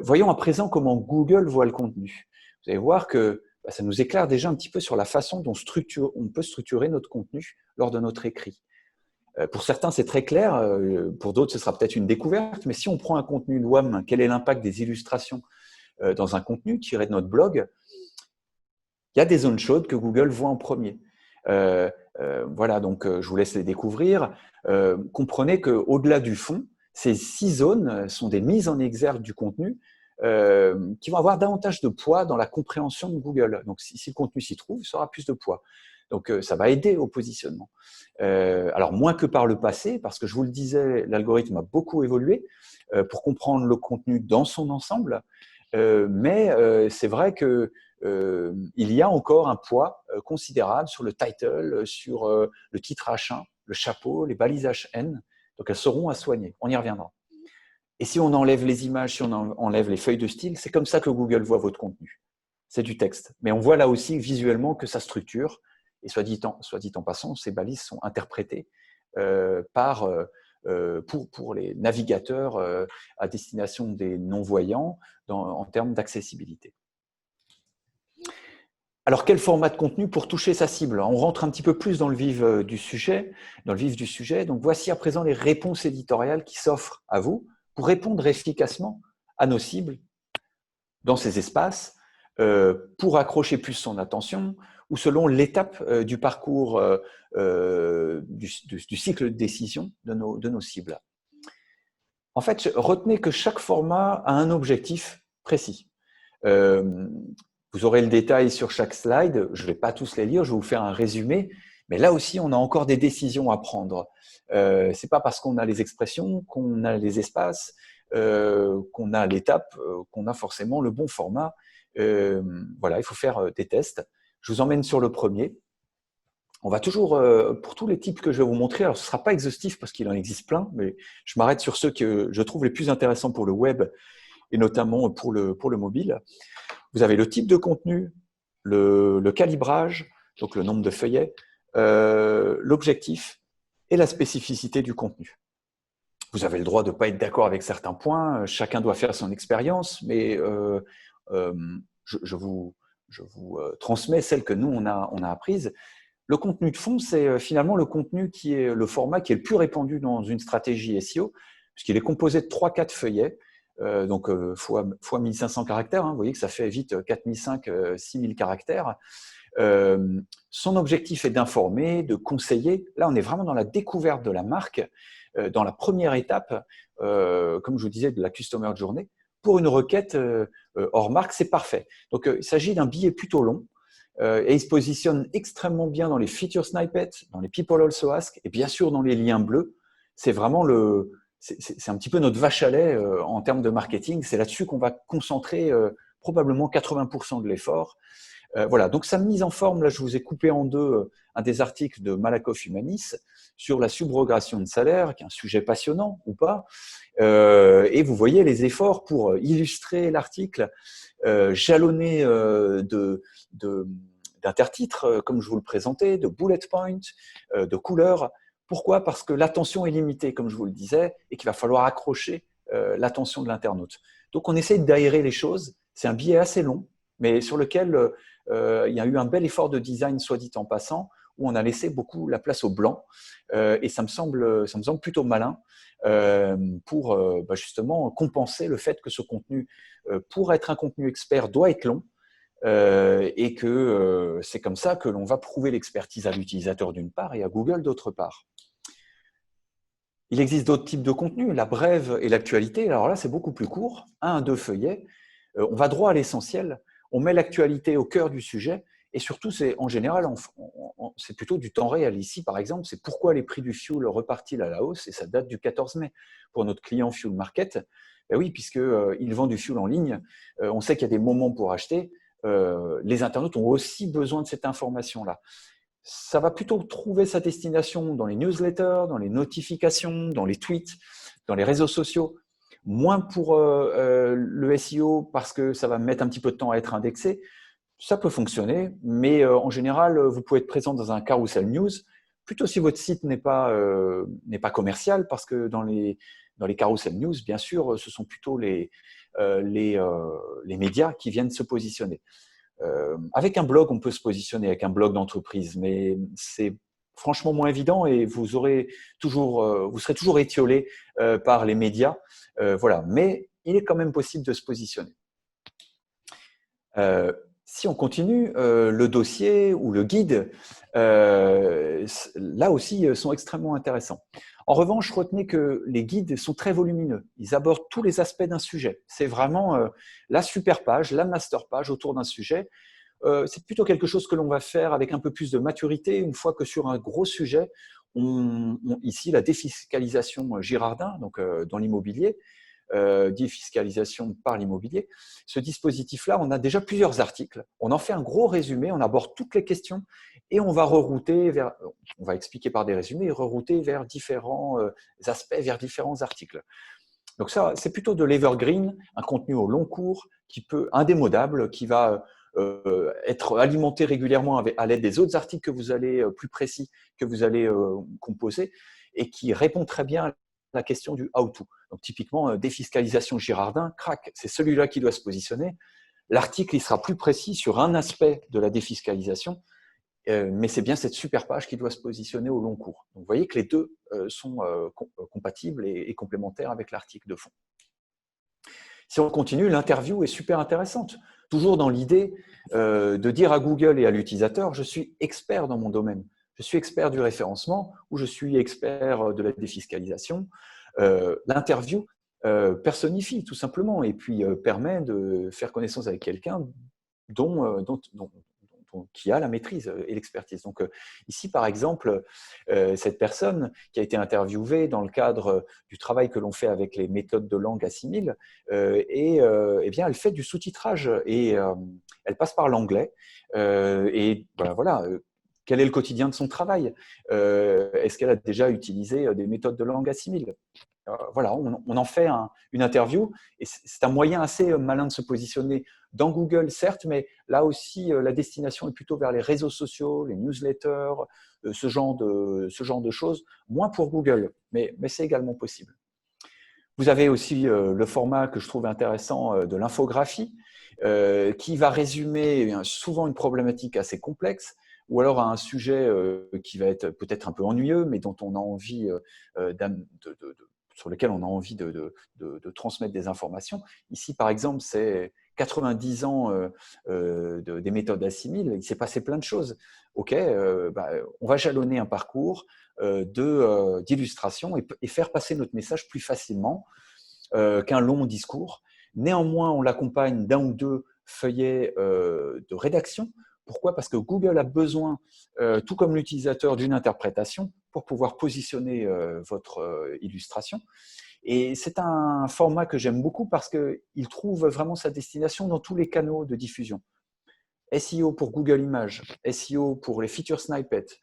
Voyons à présent comment Google voit le contenu. Vous allez voir que ça nous éclaire déjà un petit peu sur la façon dont on peut structurer notre contenu lors de notre écrit. Pour certains, c'est très clair, pour d'autres, ce sera peut-être une découverte, mais si on prend un contenu WAM, quel est l'impact des illustrations dans un contenu tiré de notre blog, il y a des zones chaudes que Google voit en premier. Voilà, donc je vous laisse les découvrir. Comprenez qu'au-delà du fond, ces 6 zones sont des mises en exergue du contenu qui vont avoir davantage de poids dans la compréhension de Google. Donc, si le contenu s'y trouve, ça aura plus de poids. Donc, ça va aider au positionnement. Alors, moins que par le passé, parce que je vous le disais, l'algorithme a beaucoup évolué pour comprendre le contenu dans son ensemble. Mais c'est vrai que il y a encore un poids considérable sur le title, sur le titre H1, le chapeau, les balises HN. Donc, elles seront à soigner. On y reviendra. Et si on enlève les images, si on enlève les feuilles de style, c'est comme ça que Google voit votre contenu. C'est du texte. Mais on voit là aussi visuellement que ça structure. Et soit dit en passant, ces balises sont interprétées pour les navigateurs à destination des non-voyants en termes d'accessibilité. Alors, quel format de contenu pour toucher sa cible? On rentre un petit peu plus dans le vif du sujet. Donc, voici à présent les réponses éditoriales qui s'offrent à vous pour répondre efficacement à nos cibles dans ces espaces, pour accrocher plus son attention ou selon l'étape du parcours du cycle de décision de nos cibles. En fait, retenez que chaque format a un objectif précis. Vous aurez le détail sur chaque slide. Je ne vais pas tous les lire, je vais vous faire un résumé. Mais là aussi, on a encore des décisions à prendre. Ce n'est pas parce qu'on a les expressions, qu'on a les espaces, qu'on a l'étape, qu'on a forcément le bon format. Voilà, il faut faire des tests. Je vous emmène sur le premier. On va toujours, pour tous les types que je vais vous montrer, alors ce ne sera pas exhaustif parce qu'il en existe plein, mais je m'arrête sur ceux que je trouve les plus intéressants pour le web et notamment pour le mobile. Vous avez le type de contenu, le calibrage, donc le nombre de feuillets, l'objectif et la spécificité du contenu. Vous avez le droit de ne pas être d'accord avec certains points, chacun doit faire son expérience, mais je vous transmets celle que nous, on a apprise. Le contenu de fond, c'est finalement le contenu qui est le format qui est le plus répandu dans une stratégie SEO, puisqu'il est composé de 3-4 feuillets donc fois 1500 caractères, hein, vous voyez que ça fait vite 4005, 6000 caractères. Son objectif est d'informer, de conseiller. Là, on est vraiment dans la découverte de la marque, dans la première étape, comme je vous disais, de la Customer Journey. Pour une requête hors marque, c'est parfait. Donc, il s'agit d'un billet plutôt long et il se positionne extrêmement bien dans les feature snippets, dans les people also ask et bien sûr dans les liens bleus. C'est vraiment c'est un petit peu notre vache à lait en termes de marketing. C'est là-dessus qu'on va concentrer probablement 80% de l'effort. Voilà, donc sa mise en forme, là je vous ai coupé en deux un des articles de Malakoff Humanis sur la subrogation de salaire, qui est un sujet passionnant ou pas, et vous voyez les efforts pour illustrer l'article, jalonné d'intertitres, comme je vous le présentais, de bullet points, de couleurs. Pourquoi? Parce que l'attention est limitée, comme je vous le disais, et qu'il va falloir accrocher l'attention de l'internaute. Donc on essaie d'aérer les choses, c'est un billet assez long, mais sur lequel il y a eu un bel effort de design, soit dit en passant, où on a laissé beaucoup la place au blanc. Et ça me semble plutôt malin pour justement compenser le fait que ce contenu, pour être un contenu expert, doit être long. Et que c'est comme ça que l'on va prouver l'expertise à l'utilisateur d'une part et à Google d'autre part. Il existe d'autres types de contenus, la brève et l'actualité. Alors là, c'est beaucoup plus court, 1 à 2 feuillets. On va droit à l'essentiel. On met l'actualité au cœur du sujet et surtout, c'est en général, c'est plutôt du temps réel. Ici, par exemple, c'est pourquoi les prix du fuel repartent-ils à la hausse et ça date du 14 mai. Pour notre client Fuel Market, ben oui, puisqu'il vend du fuel en ligne, on sait qu'il y a des moments pour acheter. Les internautes ont aussi besoin de cette information-là. Ça va plutôt trouver sa destination dans les newsletters, dans les notifications, dans les tweets, dans les réseaux sociaux. Moins pour le SEO parce que ça va mettre un petit peu de temps à être indexé. Ça peut fonctionner, mais en général, vous pouvez être présent dans un carousel news, plutôt si votre site n'est pas commercial, parce que dans les carousel news, bien sûr, ce sont plutôt les médias qui viennent se positionner. Avec un blog, on peut se positionner avec un blog d'entreprise, mais c'est franchement moins évident et vous serez toujours étiolé par les médias. Voilà, mais il est quand même possible de se positionner. Si on continue, le dossier ou le guide, là aussi, sont extrêmement intéressants. En revanche, retenez que les guides sont très volumineux. Ils abordent tous les aspects d'un sujet. C'est vraiment la super page, la master page autour d'un sujet. C'est plutôt quelque chose que l'on va faire avec un peu plus de maturité une fois que sur un gros sujet, ici la défiscalisation Girardin, donc dans l'immobilier, défiscalisation par l'immobilier. Ce dispositif-là, on a déjà plusieurs articles. On en fait un gros résumé, on aborde toutes les questions et on va expliquer par des résumés et rerouter vers différents aspects, vers différents articles. Donc ça, c'est plutôt de l'evergreen, un contenu au long cours, indémodable, qui va être alimenté régulièrement à l'aide des autres articles que vous allez plus précis, que vous allez composer, et qui répond très bien à la question du how-to. Donc typiquement, défiscalisation Girardin, crac, c'est celui-là qui doit se positionner. L'article, il sera plus précis sur un aspect de la défiscalisation, mais c'est bien cette super page qui doit se positionner au long cours. Donc vous voyez que les deux sont compatibles et complémentaires avec l'article de fond. Si on continue, l'interview est super intéressante. Toujours dans l'idée de dire à Google et à l'utilisateur, je suis expert dans mon domaine. Je suis expert du référencement ou je suis expert de la défiscalisation. L'interview personnifie tout simplement et puis permet de faire connaissance avec quelqu'un qui a la maîtrise et l'expertise. Donc ici, par exemple, cette personne qui a été interviewée dans le cadre du travail que l'on fait avec les méthodes de langue assimile, eh bien, elle fait du sous-titrage et elle passe par l'anglais. Et voilà, quel est le quotidien de son travail? Est-ce qu'elle a déjà utilisé des méthodes de langue assimile? Voilà, on en fait une interview et c'est un moyen assez malin de se positionner dans Google, certes, mais là aussi, la destination est plutôt vers les réseaux sociaux, les newsletters, ce genre de choses, moins pour Google, mais c'est également possible. Vous avez aussi le format que je trouve intéressant de l'infographie, qui va résumer souvent une problématique assez complexe, ou alors un sujet qui va être peut-être un peu ennuyeux, mais dont on a envie sur lesquels on a envie de transmettre des informations. Ici, par exemple, c'est 90 ans des méthodes Assimil. Il s'est passé plein de choses. OK, on va jalonner un parcours d'illustration et faire passer notre message plus facilement qu'un long discours. Néanmoins, on l'accompagne d'un ou deux feuillets de rédaction. Pourquoi? Parce que Google a besoin, tout comme l'utilisateur, d'une interprétation pour pouvoir positionner votre illustration. Et c'est un format que j'aime beaucoup parce qu'il trouve vraiment sa destination dans tous les canaux de diffusion. SEO pour Google Images, SEO pour les feature snippets,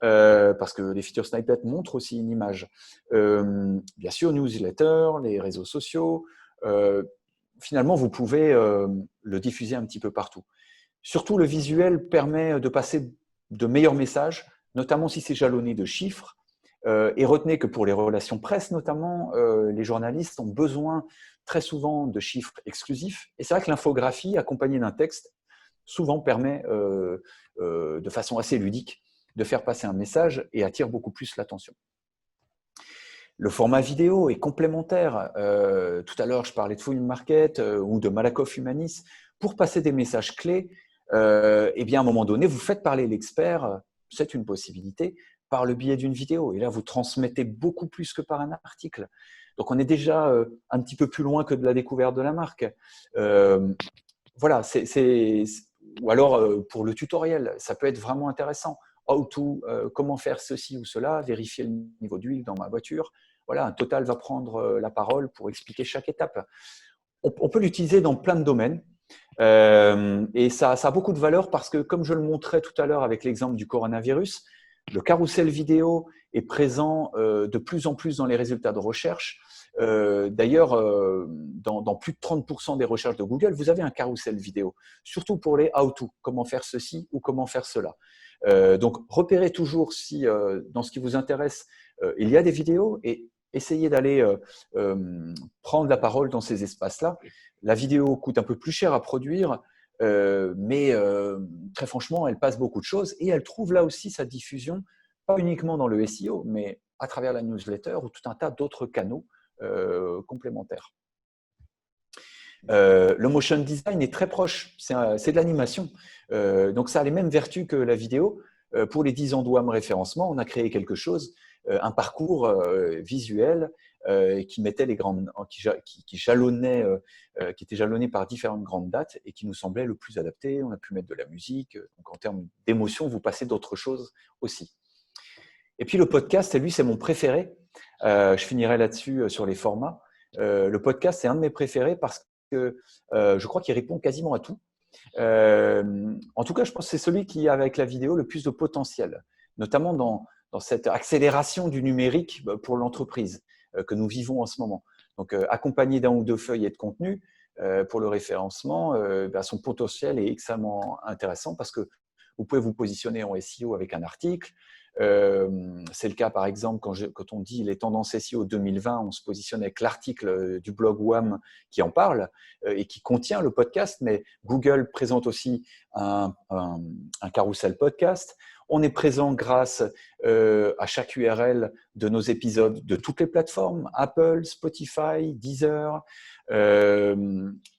parce que les feature snippets montrent aussi une image. Bien sûr, newsletter, les réseaux sociaux. Finalement, vous pouvez le diffuser un petit peu partout. Surtout, le visuel permet de passer de meilleurs messages, notamment si c'est jalonné de chiffres. Et retenez que pour les relations presse, notamment, les journalistes ont besoin très souvent de chiffres exclusifs. Et c'est vrai que l'infographie, accompagnée d'un texte, souvent permet, de façon assez ludique, de faire passer un message et attire beaucoup plus l'attention. Le format vidéo est complémentaire. Tout à l'heure, je parlais de Full Market ou de Malakoff Humanis. Pour passer des messages clés, eh bien, à un moment donné, vous faites parler l'expert, c'est une possibilité, par le biais d'une vidéo. Et là, vous transmettez beaucoup plus que par un article. Donc, on est déjà un petit peu plus loin que de la découverte de la marque. Voilà, ou alors pour le tutoriel, ça peut être vraiment intéressant. How to, comment faire ceci ou cela, vérifier le niveau d'huile dans ma voiture. Voilà, un Total va prendre la parole pour expliquer chaque étape. On peut l'utiliser dans plein de domaines. Et ça a beaucoup de valeur parce que, comme je le montrais tout à l'heure avec l'exemple du coronavirus, le carrousel vidéo est présent de plus en plus dans les résultats de recherche. D'ailleurs, dans plus de 30% des recherches de Google, vous avez un carrousel vidéo, surtout pour les how-to, comment faire ceci ou comment faire cela. Donc, repérez toujours si dans ce qui vous intéresse, il y a des vidéos et essayez d'aller prendre la parole dans ces espaces-là. La vidéo coûte un peu plus cher à produire, mais très franchement, elle passe beaucoup de choses et elle trouve là aussi sa diffusion, pas uniquement dans le SEO, mais à travers la newsletter ou tout un tas d'autres canaux complémentaires. Le motion design est très proche, c'est de l'animation. Donc ça a les mêmes vertus que la vidéo. Pour les 10 ans de WAM référencement, on a créé quelque chose, un parcours visuel qui mettait les grandes, qui jalonnait, qui était jalonné par différentes grandes dates et qui nous semblait le plus adapté. On a pu mettre de la musique. Donc en termes d'émotion, vous passez d'autres choses aussi. Et puis le podcast, lui, c'est mon préféré. Je finirai là-dessus sur les formats. Le podcast, c'est un de mes préférés parce que je crois qu'il répond quasiment à tout. En tout cas, je pense que c'est celui qui a avec la vidéo le plus de potentiel, notamment dans cette accélération du numérique pour l'entreprise que nous vivons en ce moment. Donc, accompagné d'un ou deux feuillets de contenu pour le référencement, son potentiel est extrêmement intéressant parce que vous pouvez vous positionner en SEO avec un article. C'est le cas, par exemple, quand on dit les tendances SEO 2020, on se positionne avec l'article du blog WAM qui en parle et qui contient le podcast, mais Google présente aussi un carousel podcast. On est présent grâce à chaque URL de nos épisodes de toutes les plateformes, Apple, Spotify, Deezer.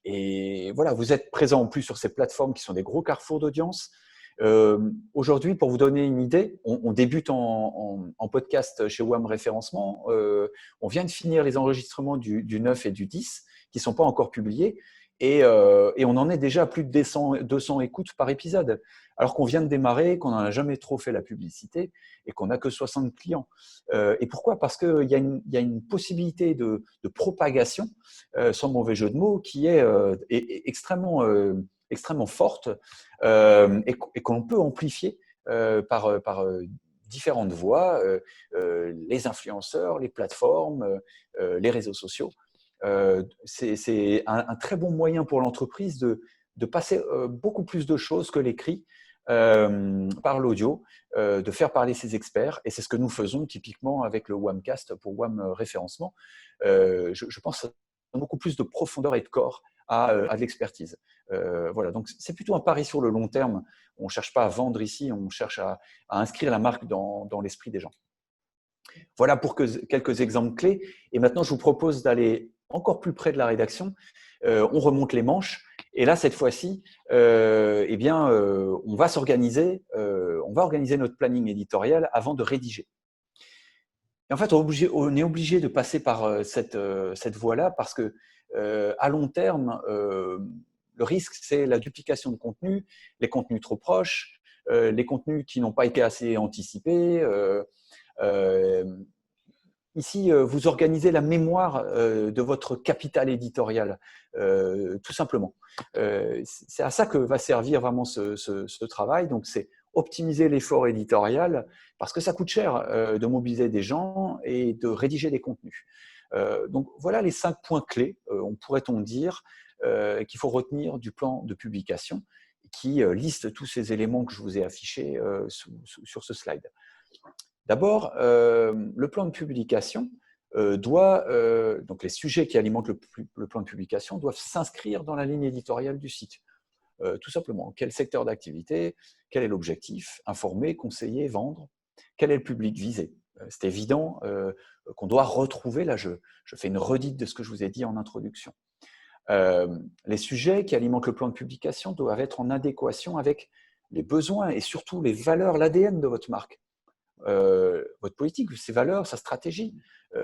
Et voilà, vous êtes présent en plus sur ces plateformes qui sont des gros carrefours d'audience. Aujourd'hui, pour vous donner une idée, on débute en podcast chez WAM Référencement. On vient de finir les enregistrements du 9 et du 10 qui ne sont pas encore publiés et on en est déjà à plus de 200 écoutes par épisode, alors qu'on vient de démarrer, qu'on n'en a jamais trop fait la publicité et qu'on n'a que 60 clients. Et pourquoi? Parce qu'il y a une possibilité de propagation, sans mauvais jeu de mots, qui est extrêmement forte et qu'on peut amplifier par différentes voies, les influenceurs, les plateformes, les réseaux sociaux. C'est un très bon moyen pour l'entreprise de passer beaucoup plus de choses que l'écrit par l'audio, de faire parler ses experts. Et c'est ce que nous faisons typiquement avec le WAMcast pour WAM référencement. Je pense à beaucoup plus de profondeur et de corps à de l'expertise. Voilà, donc c'est plutôt un pari sur le long terme. On ne cherche pas à vendre ici, on cherche à inscrire la marque dans l'esprit des gens. Voilà pour quelques exemples clés. Et maintenant, je vous propose d'aller encore plus près de la rédaction. On remonte les manches. Et là, cette fois-ci, on va s'organiser, on va organiser notre planning éditorial avant de rédiger. Et en fait, on est obligé de passer par cette voie-là parce que à long terme, le risque, c'est la duplication de contenu, les contenus trop proches, les contenus qui n'ont pas été assez anticipés. Ici, vous organisez la mémoire de votre capital éditorial, tout simplement. C'est à ça que va servir vraiment ce travail. Donc, c'est optimiser l'effort éditorial parce que ça coûte cher de mobiliser des gens et de rédiger des contenus. Donc, voilà les 5 points clés, on pourrait-on dire, qu'il faut retenir du plan de publication qui liste tous ces éléments que je vous ai affichés sur ce slide. D'abord, le plan de publication donc les sujets qui alimentent le plan de publication doivent s'inscrire dans la ligne éditoriale du site. Tout simplement, quel secteur d'activité, quel est l'objectif, informer, conseiller, vendre, quel est le public visé. C'est évident qu'on doit retrouver, là je fais une redite de ce que je vous ai dit en introduction. Les sujets qui alimentent le plan de publication doivent être en adéquation avec les besoins et surtout les valeurs, l'ADN de votre marque. Votre politique, ses valeurs, sa stratégie,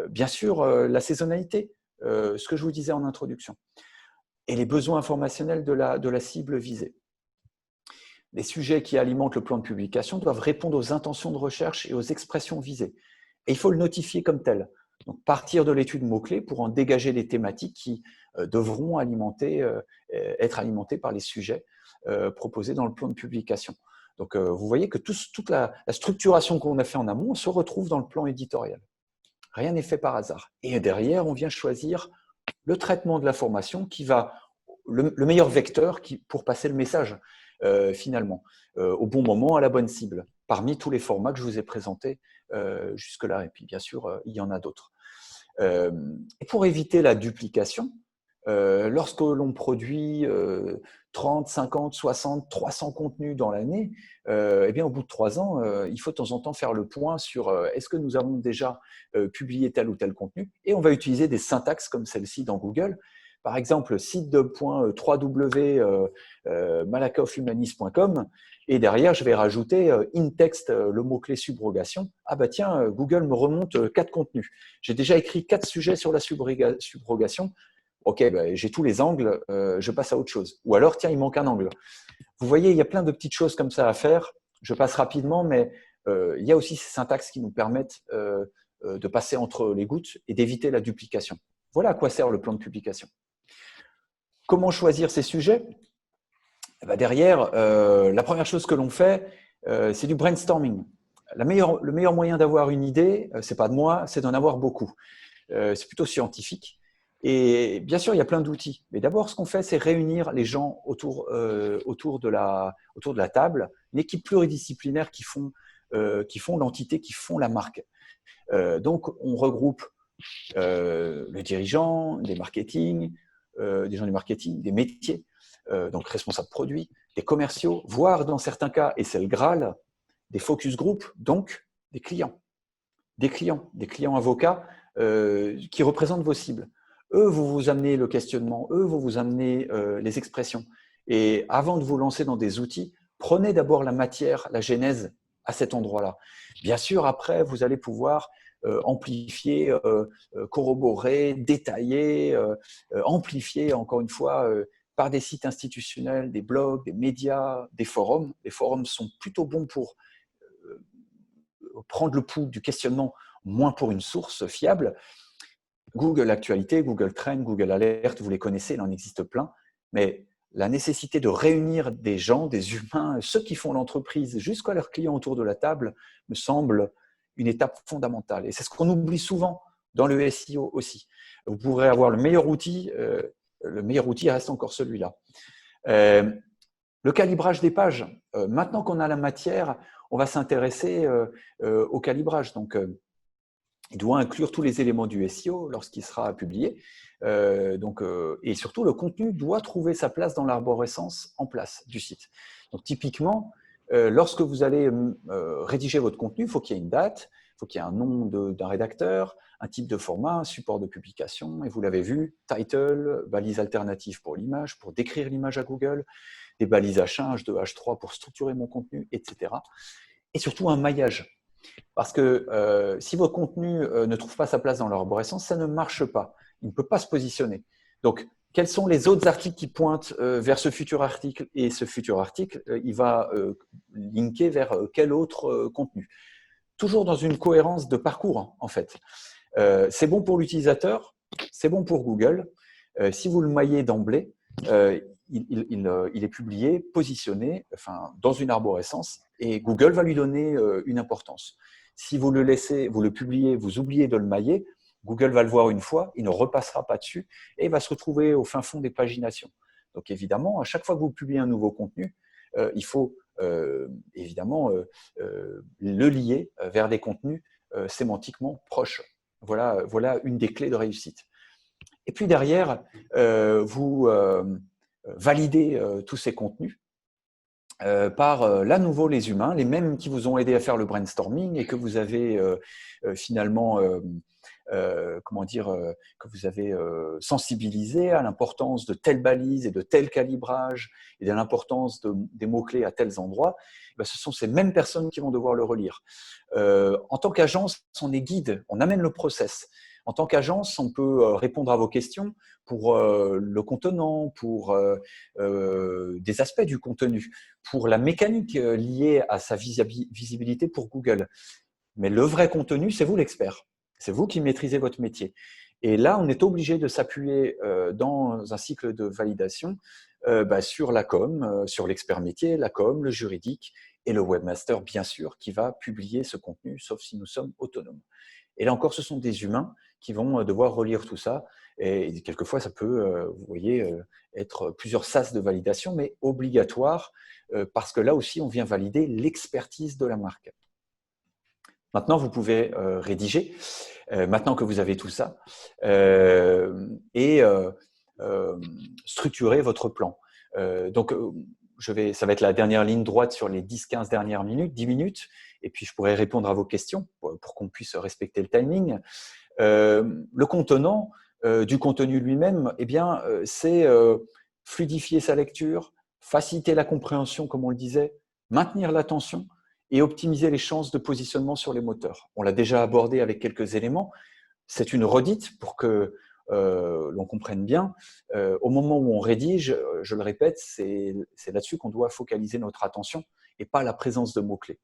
bien sûr la saisonnalité, ce que je vous disais en introduction, et les besoins informationnels de la cible visée. Les sujets qui alimentent le plan de publication doivent répondre aux intentions de recherche et aux expressions visées. Et il faut le notifier comme tel. Donc, partir de l'étude mots-clés pour en dégager les thématiques qui devront être alimentées par les sujets proposés dans le plan de publication. Donc, vous voyez que toute la structuration qu'on a fait en amont se retrouve dans le plan éditorial. Rien n'est fait par hasard. Et derrière, on vient choisir le traitement de l'information qui va, le meilleur vecteur pour passer le message, finalement, au bon moment, à la bonne cible, parmi tous les formats que je vous ai présentés jusque-là. Et puis, bien sûr, il y en a d'autres. Et pour éviter la duplication, lorsque l'on produit 30, 50, 60, 300 contenus dans l'année, au bout de 3 ans, il faut de temps en temps faire le point sur est-ce que nous avons déjà publié tel ou tel contenu, et on va utiliser des syntaxes comme celle-ci dans Google. Par exemple, site.www.malakoffhumanis.com, et derrière, je vais rajouter in-text, le mot-clé subrogation. Ah bah tiens, Google me remonte 4 contenus. J'ai déjà écrit 4 sujets sur la subrogation. Ok, j'ai tous les angles, je passe à autre chose. Ou alors, tiens, il manque un angle. Vous voyez, il y a plein de petites choses comme ça à faire. Je passe rapidement, mais il y a aussi ces syntaxes qui nous permettent de passer entre les gouttes et d'éviter la duplication. Voilà à quoi sert le plan de publication. Comment choisir ces sujets ? Derrière, la première chose que l'on fait, c'est du brainstorming. Le meilleur moyen d'avoir une idée, ce n'est pas de moi, c'est d'en avoir beaucoup. C'est plutôt scientifique. Et bien sûr, il y a plein d'outils. Mais d'abord, ce qu'on fait, c'est réunir les gens autour de la table, une équipe pluridisciplinaire qui font l'entité, qui font la marque. Donc, on regroupe le dirigeant, des marketing, des gens du marketing, des métiers, donc responsables produits, des commerciaux, voire dans certains cas, et c'est le Graal, des focus group, donc des clients avocats qui représentent vos cibles. Eux, vous amenez le questionnement, eux, vous amenez les expressions. Et avant de vous lancer dans des outils, prenez d'abord la matière, la genèse à cet endroit-là. Bien sûr, après, vous allez pouvoir amplifier, corroborer, détailler, amplifier, encore une fois, par des sites institutionnels, des blogs, des médias, des forums. Les forums sont plutôt bons pour prendre le pouls du questionnement, moins pour une source fiable. Google Actualité, Google Trends, Google Alert, vous les connaissez, il en existe plein. Mais la nécessité de réunir des gens, des humains, ceux qui font l'entreprise, jusqu'à leurs clients autour de la table, me semble une étape fondamentale. Et c'est ce qu'on oublie souvent dans le SEO aussi. Vous pourrez avoir le meilleur outil reste encore celui-là. Le calibrage des pages. Maintenant qu'on a la matière, on va s'intéresser au calibrage. Donc, il doit inclure tous les éléments du SEO lorsqu'il sera publié. Et surtout, le contenu doit trouver sa place dans l'arborescence en place du site. Donc, typiquement, lorsque vous allez rédiger votre contenu, il faut qu'il y ait une date, il faut qu'il y ait un nom d'un rédacteur, un type de format, un support de publication, et vous l'avez vu, title, balise alternative pour l'image, pour décrire l'image à Google, des balises H1, H2, H3 pour structurer mon contenu, etc. Et surtout un maillage. Parce que si votre contenu ne trouve pas sa place dans l'arborescence, ça ne marche pas. Il ne peut pas se positionner. Donc, quels sont les autres articles qui pointent vers ce futur article? Et ce futur article, il va linker vers quel autre contenu? Toujours dans une cohérence de parcours, en fait. C'est bon pour l'utilisateur, c'est bon pour Google. Si vous le maillez d'emblée, il est publié, positionné, enfin, dans une arborescence, et Google va lui donner une importance. Si vous le laissez, vous le publiez, vous oubliez de le mailler, Google va le voir une fois, il ne repassera pas dessus, et il va se retrouver au fin fond des paginations. Donc évidemment, à chaque fois que vous publiez un nouveau contenu, il faut évidemment le lier vers des contenus sémantiquement proches. Voilà une des clés de réussite. Et puis derrière, vous validez tous ces contenus par là nouveau les humains, les mêmes qui vous ont aidé à faire le brainstorming et que vous avez finalement que vous avez sensibilisé à l'importance de telle balise et de tel calibrage et de l'importance des mots-clés à tels endroits. Ben, ce sont ces mêmes personnes qui vont devoir le relire. En tant qu'agence, on est guide, on amène le process. En tant qu'agence, on peut répondre à vos questions pour le contenant, pour des aspects du contenu, pour la mécanique liée à sa visibilité pour Google. Mais le vrai contenu, c'est vous l'expert. C'est vous qui maîtrisez votre métier. Et là, on est obligé de s'appuyer dans un cycle de validation sur la com, sur l'expert métier, la com, le juridique et le webmaster, bien sûr, qui va publier ce contenu, sauf si nous sommes autonomes. Et là encore, ce sont des humains qui vont devoir relire tout ça. Et quelquefois, ça peut, vous voyez, être plusieurs sas de validation, mais obligatoire, parce que là aussi, on vient valider l'expertise de la marque. Maintenant, vous pouvez rédiger, maintenant que vous avez tout ça, et structurer votre plan. Donc, ça va être la dernière ligne droite sur les 10-15 dernières minutes, 10 minutes, et puis je pourrai répondre à vos questions pour qu'on puisse respecter le timing. Le contenant du contenu lui-même, eh bien, c'est fluidifier sa lecture, faciliter la compréhension, comme on le disait, maintenir l'attention et optimiser les chances de positionnement sur les moteurs. On l'a déjà abordé avec quelques éléments. C'est une redite pour que l'on comprenne bien. Au moment où on rédige, je le répète, c'est là-dessus qu'on doit focaliser notre attention et pas la présence de mots-clés.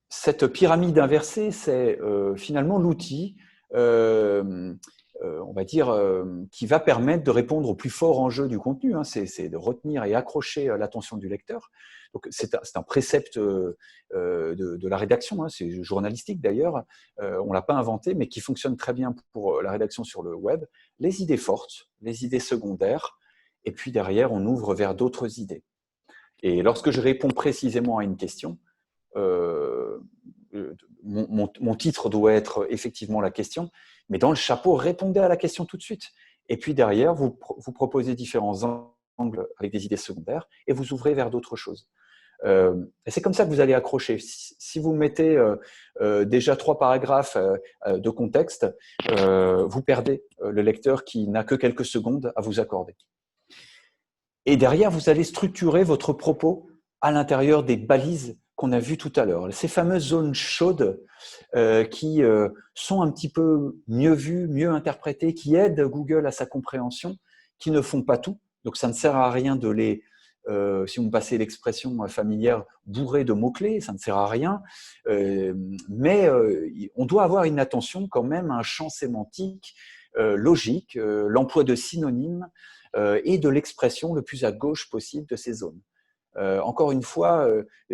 Cette pyramide inversée, c'est finalement l'outil, on va dire, qui va permettre de répondre aux plus forts enjeux du contenu. Hein. C'est de retenir et accrocher l'attention du lecteur. Donc, c'est un précepte de la rédaction, hein. C'est journalistique d'ailleurs, on ne l'a pas inventé, mais qui fonctionne très bien pour la rédaction sur le web. Les idées fortes, les idées secondaires, et puis derrière, on ouvre vers d'autres idées. Et lorsque je réponds précisément à une question, mon titre doit être effectivement la question, mais dans le chapeau, répondez à la question tout de suite. Et puis derrière, vous proposez différents angles avec des idées secondaires et vous ouvrez vers d'autres choses. Et c'est comme ça que vous allez accrocher. Si vous mettez déjà 3 paragraphes de contexte, vous perdez le lecteur qui n'a que quelques secondes à vous accorder. Et derrière, vous allez structurer votre propos à l'intérieur des balises qu'on a vues tout à l'heure. Ces fameuses zones chaudes qui sont un petit peu mieux vues, mieux interprétées, qui aident Google à sa compréhension, qui ne font pas tout. Donc, ça ne sert à rien de les, si vous me passez l'expression familière, bourrer de mots-clés, ça ne sert à rien. Mais on doit avoir une attention quand même à un champ sémantique logique, l'emploi de synonymes, et de l'expression le plus à gauche possible de ces zones. Encore une fois,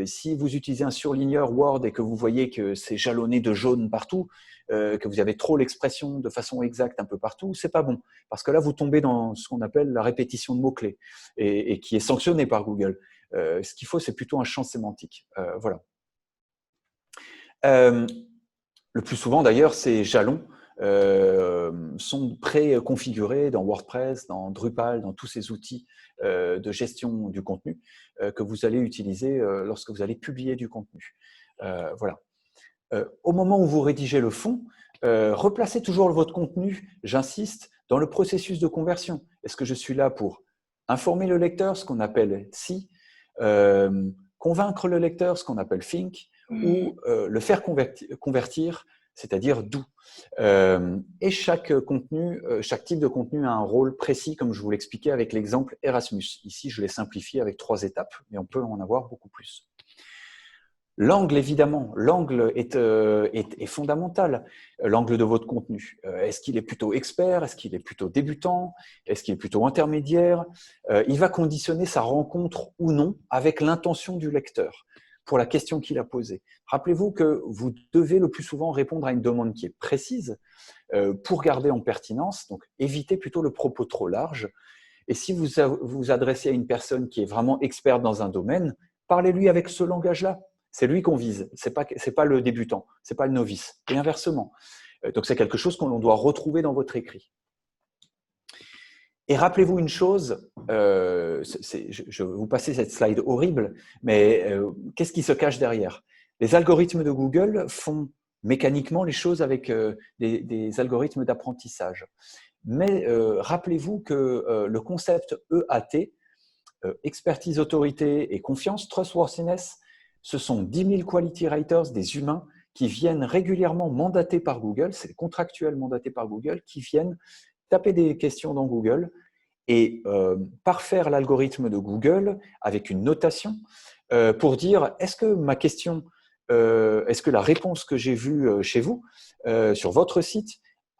si vous utilisez un surligneur Word et que vous voyez que c'est jalonné de jaune partout, que vous avez trop l'expression de façon exacte un peu partout, c'est pas bon. Parce que là, vous tombez dans ce qu'on appelle la répétition de mots-clés et qui est sanctionnée par Google. Ce qu'il faut, c'est plutôt un champ sémantique. Voilà. Le plus souvent, d'ailleurs, ces jalons sont pré-configurés dans WordPress, dans Drupal, dans tous ces outils de gestion du contenu que vous allez utiliser lorsque vous allez publier du contenu. Voilà. Au moment où vous rédigez le fond, replacez toujours votre contenu, j'insiste, dans le processus de conversion. Est-ce que je suis là pour informer le lecteur, ce qu'on appelle see, convaincre le lecteur, ce qu'on appelle think, ou le faire convertir, c'est-à-dire do. Et chaque type de contenu a un rôle précis, comme je vous l'expliquais avec l'exemple Erasmus. Ici, je l'ai simplifié avec 3 étapes, mais on peut en avoir beaucoup plus. L'angle, évidemment, l'angle est fondamental, l'angle de votre contenu. Est-ce qu'il est plutôt expert? Est-ce qu'il est plutôt débutant? Est-ce qu'il est plutôt intermédiaire? Il va conditionner sa rencontre ou non avec l'intention du lecteur pour la question qu'il a posée. Rappelez-vous que vous devez le plus souvent répondre à une demande qui est précise pour garder en pertinence, donc évitez plutôt le propos trop large. Et si vous vous adressez à une personne qui est vraiment experte dans un domaine, parlez-lui avec ce langage-là. C'est lui qu'on vise, c'est pas le débutant, c'est pas le novice, et inversement. Donc c'est quelque chose qu'on doit retrouver dans votre écrit. Et rappelez-vous une chose, je vais vous passer cette slide horrible, mais qu'est-ce qui se cache derrière? Les algorithmes de Google font mécaniquement les choses avec des algorithmes d'apprentissage. Mais rappelez-vous que le concept EAT, expertise, autorité et confiance, trustworthiness, ce sont 10 000 quality writers, des humains, qui viennent régulièrement mandatés par Google, c'est les contractuels mandatés par Google, qui viennent taper des questions dans Google et parfaire l'algorithme de Google avec une notation pour dire est-ce que ma question, est-ce que la réponse que j'ai vue chez vous, sur votre site,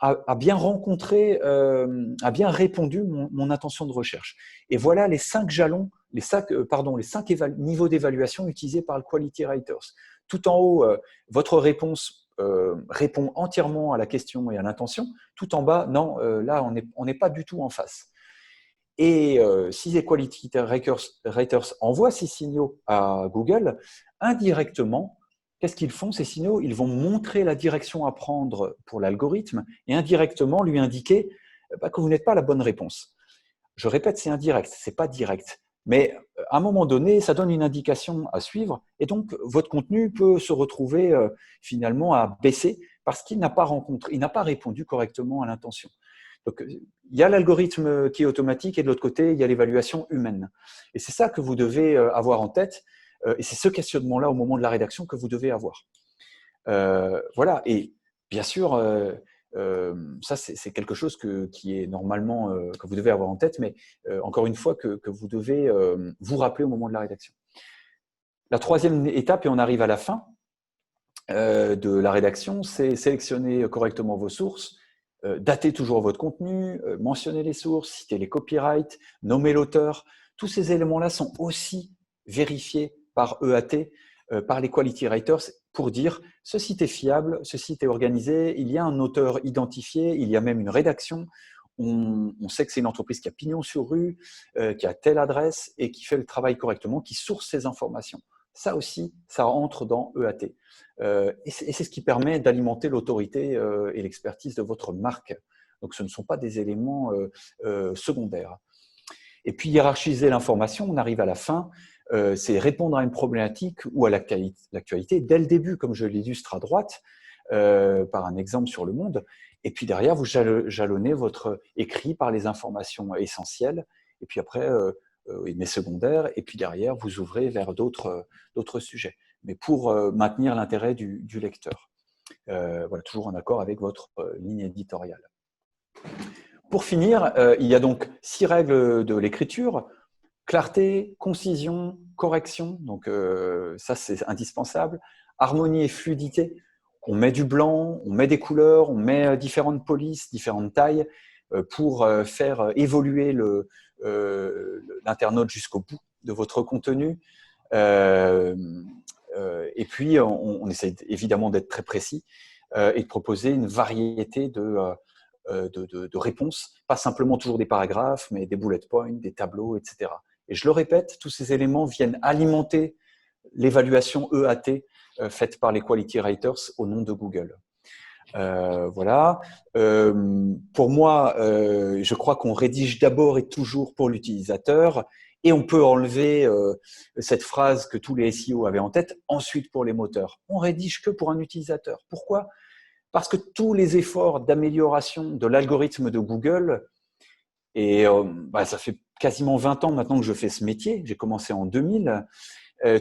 a bien rencontré, a bien répondu mon intention de recherche. Et voilà les 5 jalons, les 5 niveaux d'évaluation utilisés par le Quality Writers. Tout en haut, votre réponse répond entièrement à la question et à l'intention. Tout en bas, non, là, on n'est pas du tout en face. Et si les Quality Writers envoient ces signaux à Google, indirectement, qu'est-ce qu'ils font, ces signaux? Ils vont montrer la direction à prendre pour l'algorithme et indirectement lui indiquer que vous n'êtes pas la bonne réponse. Je répète, c'est indirect, ce n'est pas direct. Mais à un moment donné, ça donne une indication à suivre et donc votre contenu peut se retrouver finalement à baisser parce qu'il n'a pas répondu correctement à l'intention. Donc, il y a l'algorithme qui est automatique et de l'autre côté, il y a l'évaluation humaine. Et c'est ça que vous devez avoir en tête. Et c'est ce questionnement-là au moment de la rédaction que vous devez avoir. Voilà. Et bien sûr, ça, c'est quelque chose qui est normalement que vous devez avoir en tête, mais encore une fois, que vous devez vous rappeler au moment de la rédaction. La 3e étape, et on arrive à la fin de la rédaction, c'est sélectionner correctement vos sources, dater toujours votre contenu, mentionner les sources, citer les copyrights, nommer l'auteur. Tous ces éléments-là sont aussi vérifiés par EAT, par les quality writers, pour dire ce site est fiable, ce site est organisé, il y a un auteur identifié, il y a même une rédaction, on sait que c'est une entreprise qui a pignon sur rue, qui a telle adresse et qui fait le travail correctement, qui source ces informations. Ça aussi, ça entre dans EAT. Et c'est ce qui permet d'alimenter l'autorité et l'expertise de votre marque. Donc, ce ne sont pas des éléments secondaires. Et puis, hiérarchiser l'information, on arrive à la fin, c'est répondre à une problématique ou à l'actualité dès le début, comme je l'illustre à droite, par un exemple sur Le Monde. Et puis derrière, vous jalonnez votre écrit par les informations essentielles. Et puis après, mais secondaires, et puis derrière, vous ouvrez vers d'autres sujets, mais pour maintenir l'intérêt du lecteur. Voilà, toujours en accord avec votre ligne éditoriale. Pour finir, il y a donc 6 règles de l'écriture: clarté, concision, correction, donc ça c'est indispensable, harmonie et fluidité. On met du blanc, on met des couleurs, on met différentes polices, différentes tailles pour faire évoluer l'internaute jusqu'au bout de votre contenu. Et puis, on essaie évidemment d'être très précis et de proposer une variété de réponses, pas simplement toujours des paragraphes, mais des bullet points, des tableaux, etc. Et je le répète, tous ces éléments viennent alimenter l'évaluation EAT faite par les Quality Writers au nom de Google. Voilà. Pour moi, je crois qu'on rédige d'abord et toujours pour l'utilisateur et on peut enlever cette phrase que tous les SEO avaient en tête, ensuite pour les moteurs. On rédige que pour un utilisateur. Pourquoi? Parce que tous les efforts d'amélioration de l'algorithme de Google, et ça fait quasiment 20 ans maintenant que je fais ce métier, j'ai commencé en 2000,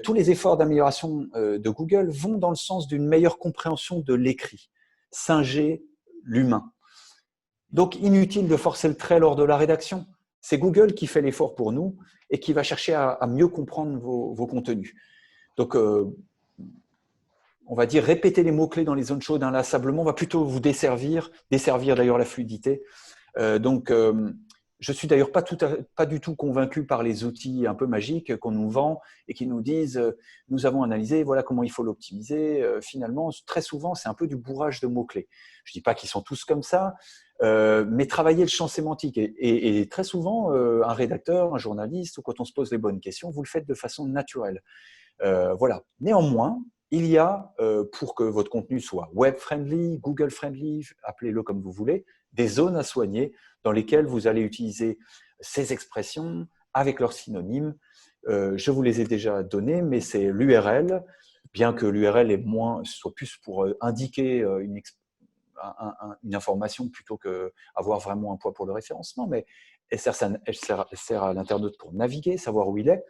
tous les efforts d'amélioration de Google vont dans le sens d'une meilleure compréhension de l'écrit, singer l'humain. Donc, inutile de forcer le trait lors de la rédaction. C'est Google qui fait l'effort pour nous et qui va chercher à mieux comprendre vos contenus. Donc, on va dire répéter les mots-clés dans les zones chaudes inlassablement va plutôt vous desservir d'ailleurs la fluidité. Je suis d'ailleurs pas du tout convaincu par les outils un peu magiques qu'on nous vend et qui nous disent nous avons analysé, voilà comment il faut l'optimiser. Finalement, très souvent, c'est un peu du bourrage de mots-clés. Je ne dis pas qu'ils sont tous comme ça, mais travailler le champ sémantique. Et très souvent, un rédacteur, un journaliste, ou quand on se pose les bonnes questions, vous le faites de façon naturelle. Voilà. Néanmoins, il y a, pour que votre contenu soit web-friendly, Google-friendly, appelez-le comme vous voulez, des zones à soigner dans lesquelles vous allez utiliser ces expressions avec leurs synonymes. Je vous les ai déjà données, mais c'est l'URL, bien que l'URL soit plus pour indiquer une information plutôt qu'avoir vraiment un poids pour le référencement, mais elle sert à l'internaute pour naviguer, savoir où il est.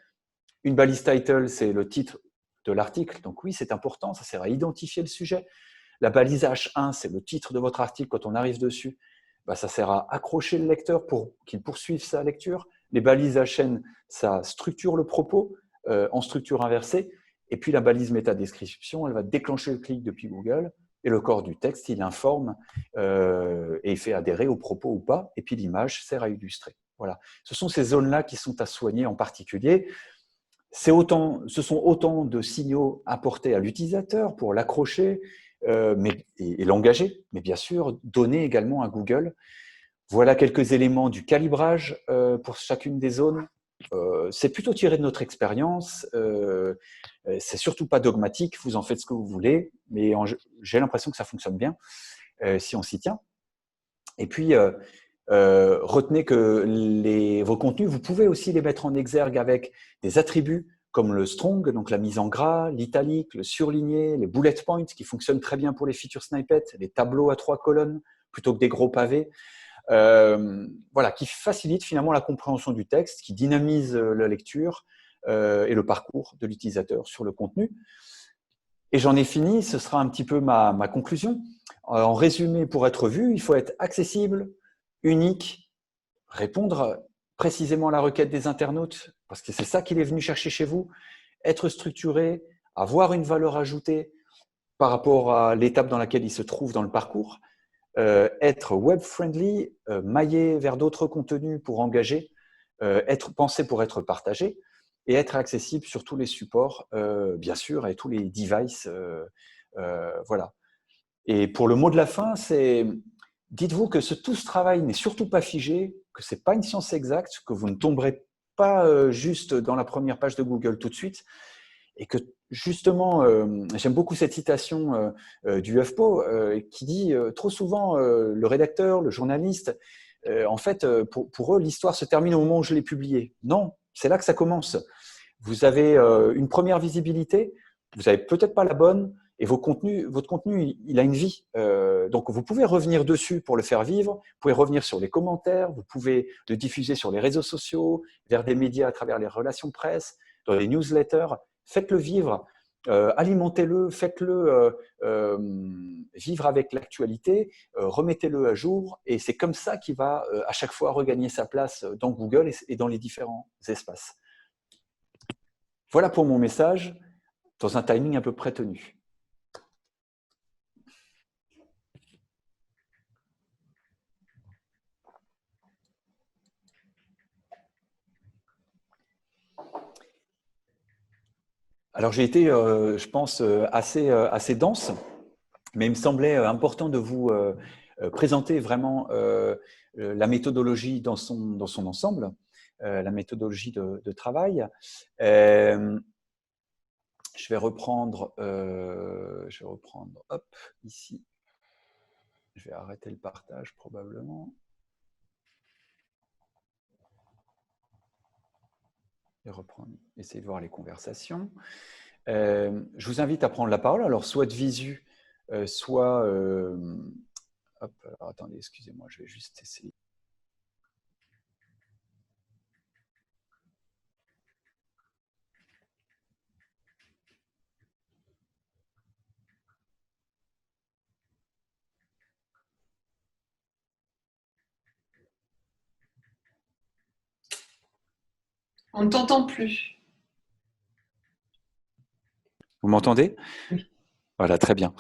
Une balise title, c'est le titre de l'article. Donc oui, c'est important, ça sert à identifier le sujet. La balise H1, c'est le titre de votre article quand on arrive dessus. Ça sert à accrocher le lecteur pour qu'il poursuive sa lecture. Les balises HN, ça structure le propos en structure inversée. Et puis la balise métadescription, elle va déclencher le clic depuis Google. Et le corps du texte, il informe et il fait adhérer au propos ou pas. Et puis l'image sert à illustrer. Voilà. Ce sont ces zones-là qui sont à soigner en particulier. Ce sont autant de signaux apportés à l'utilisateur pour l'accrocher et l'engager, mais bien sûr, donner également à Google. Voilà quelques éléments du calibrage pour chacune des zones. C'est plutôt tiré de notre expérience. C'est surtout pas dogmatique, vous en faites ce que vous voulez, mais j'ai l'impression que ça fonctionne bien si on s'y tient. Et puis, retenez que vos contenus, vous pouvez aussi les mettre en exergue avec des attributs comme le strong, donc la mise en gras, l'italique, le surligné, les bullet points qui fonctionnent très bien pour les feature snippets, les tableaux à 3 colonnes plutôt que des gros pavés. Voilà, qui facilitent finalement la compréhension du texte, qui dynamise la lecture et le parcours de l'utilisateur sur le contenu. Et j'en ai fini, ce sera un petit peu ma conclusion. En résumé, pour être vu, il faut être accessible, unique, répondre précisément à la requête des internautes, parce que c'est ça qu'il est venu chercher chez vous, être structuré, avoir une valeur ajoutée par rapport à l'étape dans laquelle il se trouve dans le parcours, être web-friendly, maillé vers d'autres contenus pour engager, être pensé pour être partagé, et être accessible sur tous les supports, bien sûr, et tous les devices. Voilà. Et pour le mot de la fin, c'est dites-vous que tout ce travail n'est surtout pas figé, que ce n'est pas une science exacte, que vous ne tomberez pas juste dans la première page de Google tout de suite, et que justement, j'aime beaucoup cette citation du HuffPo qui dit trop souvent, le rédacteur, le journaliste, en fait, pour eux, l'histoire se termine au moment où je l'ai publiée. Non, c'est là que ça commence. Vous avez une première visibilité, vous n'avez peut-être pas la bonne, et votre contenu, il a une vie. Donc, vous pouvez revenir dessus pour le faire vivre, vous pouvez revenir sur les commentaires, vous pouvez le diffuser sur les réseaux sociaux, vers des médias à travers les relations presse, dans les newsletters. Faites-le vivre, alimentez-le, faites-le vivre avec l'actualité, remettez-le à jour, et c'est comme ça qu'il va à chaque fois regagner sa place dans Google et dans les différents espaces. Voilà pour mon message, dans un timing à peu près tenu. Alors j'ai été, je pense, assez dense, mais il me semblait important de vous présenter vraiment la méthodologie dans son ensemble, la méthodologie de travail. Je vais reprendre, hop, ici. Je vais arrêter le partage probablement. et reprendre, essayer de voir les conversations. Je vous invite à prendre la parole, alors soit de visu, soit… hop, alors attendez, excusez-moi, je vais juste essayer. On ne t'entend plus. Vous m'entendez? Oui. Voilà, très bien.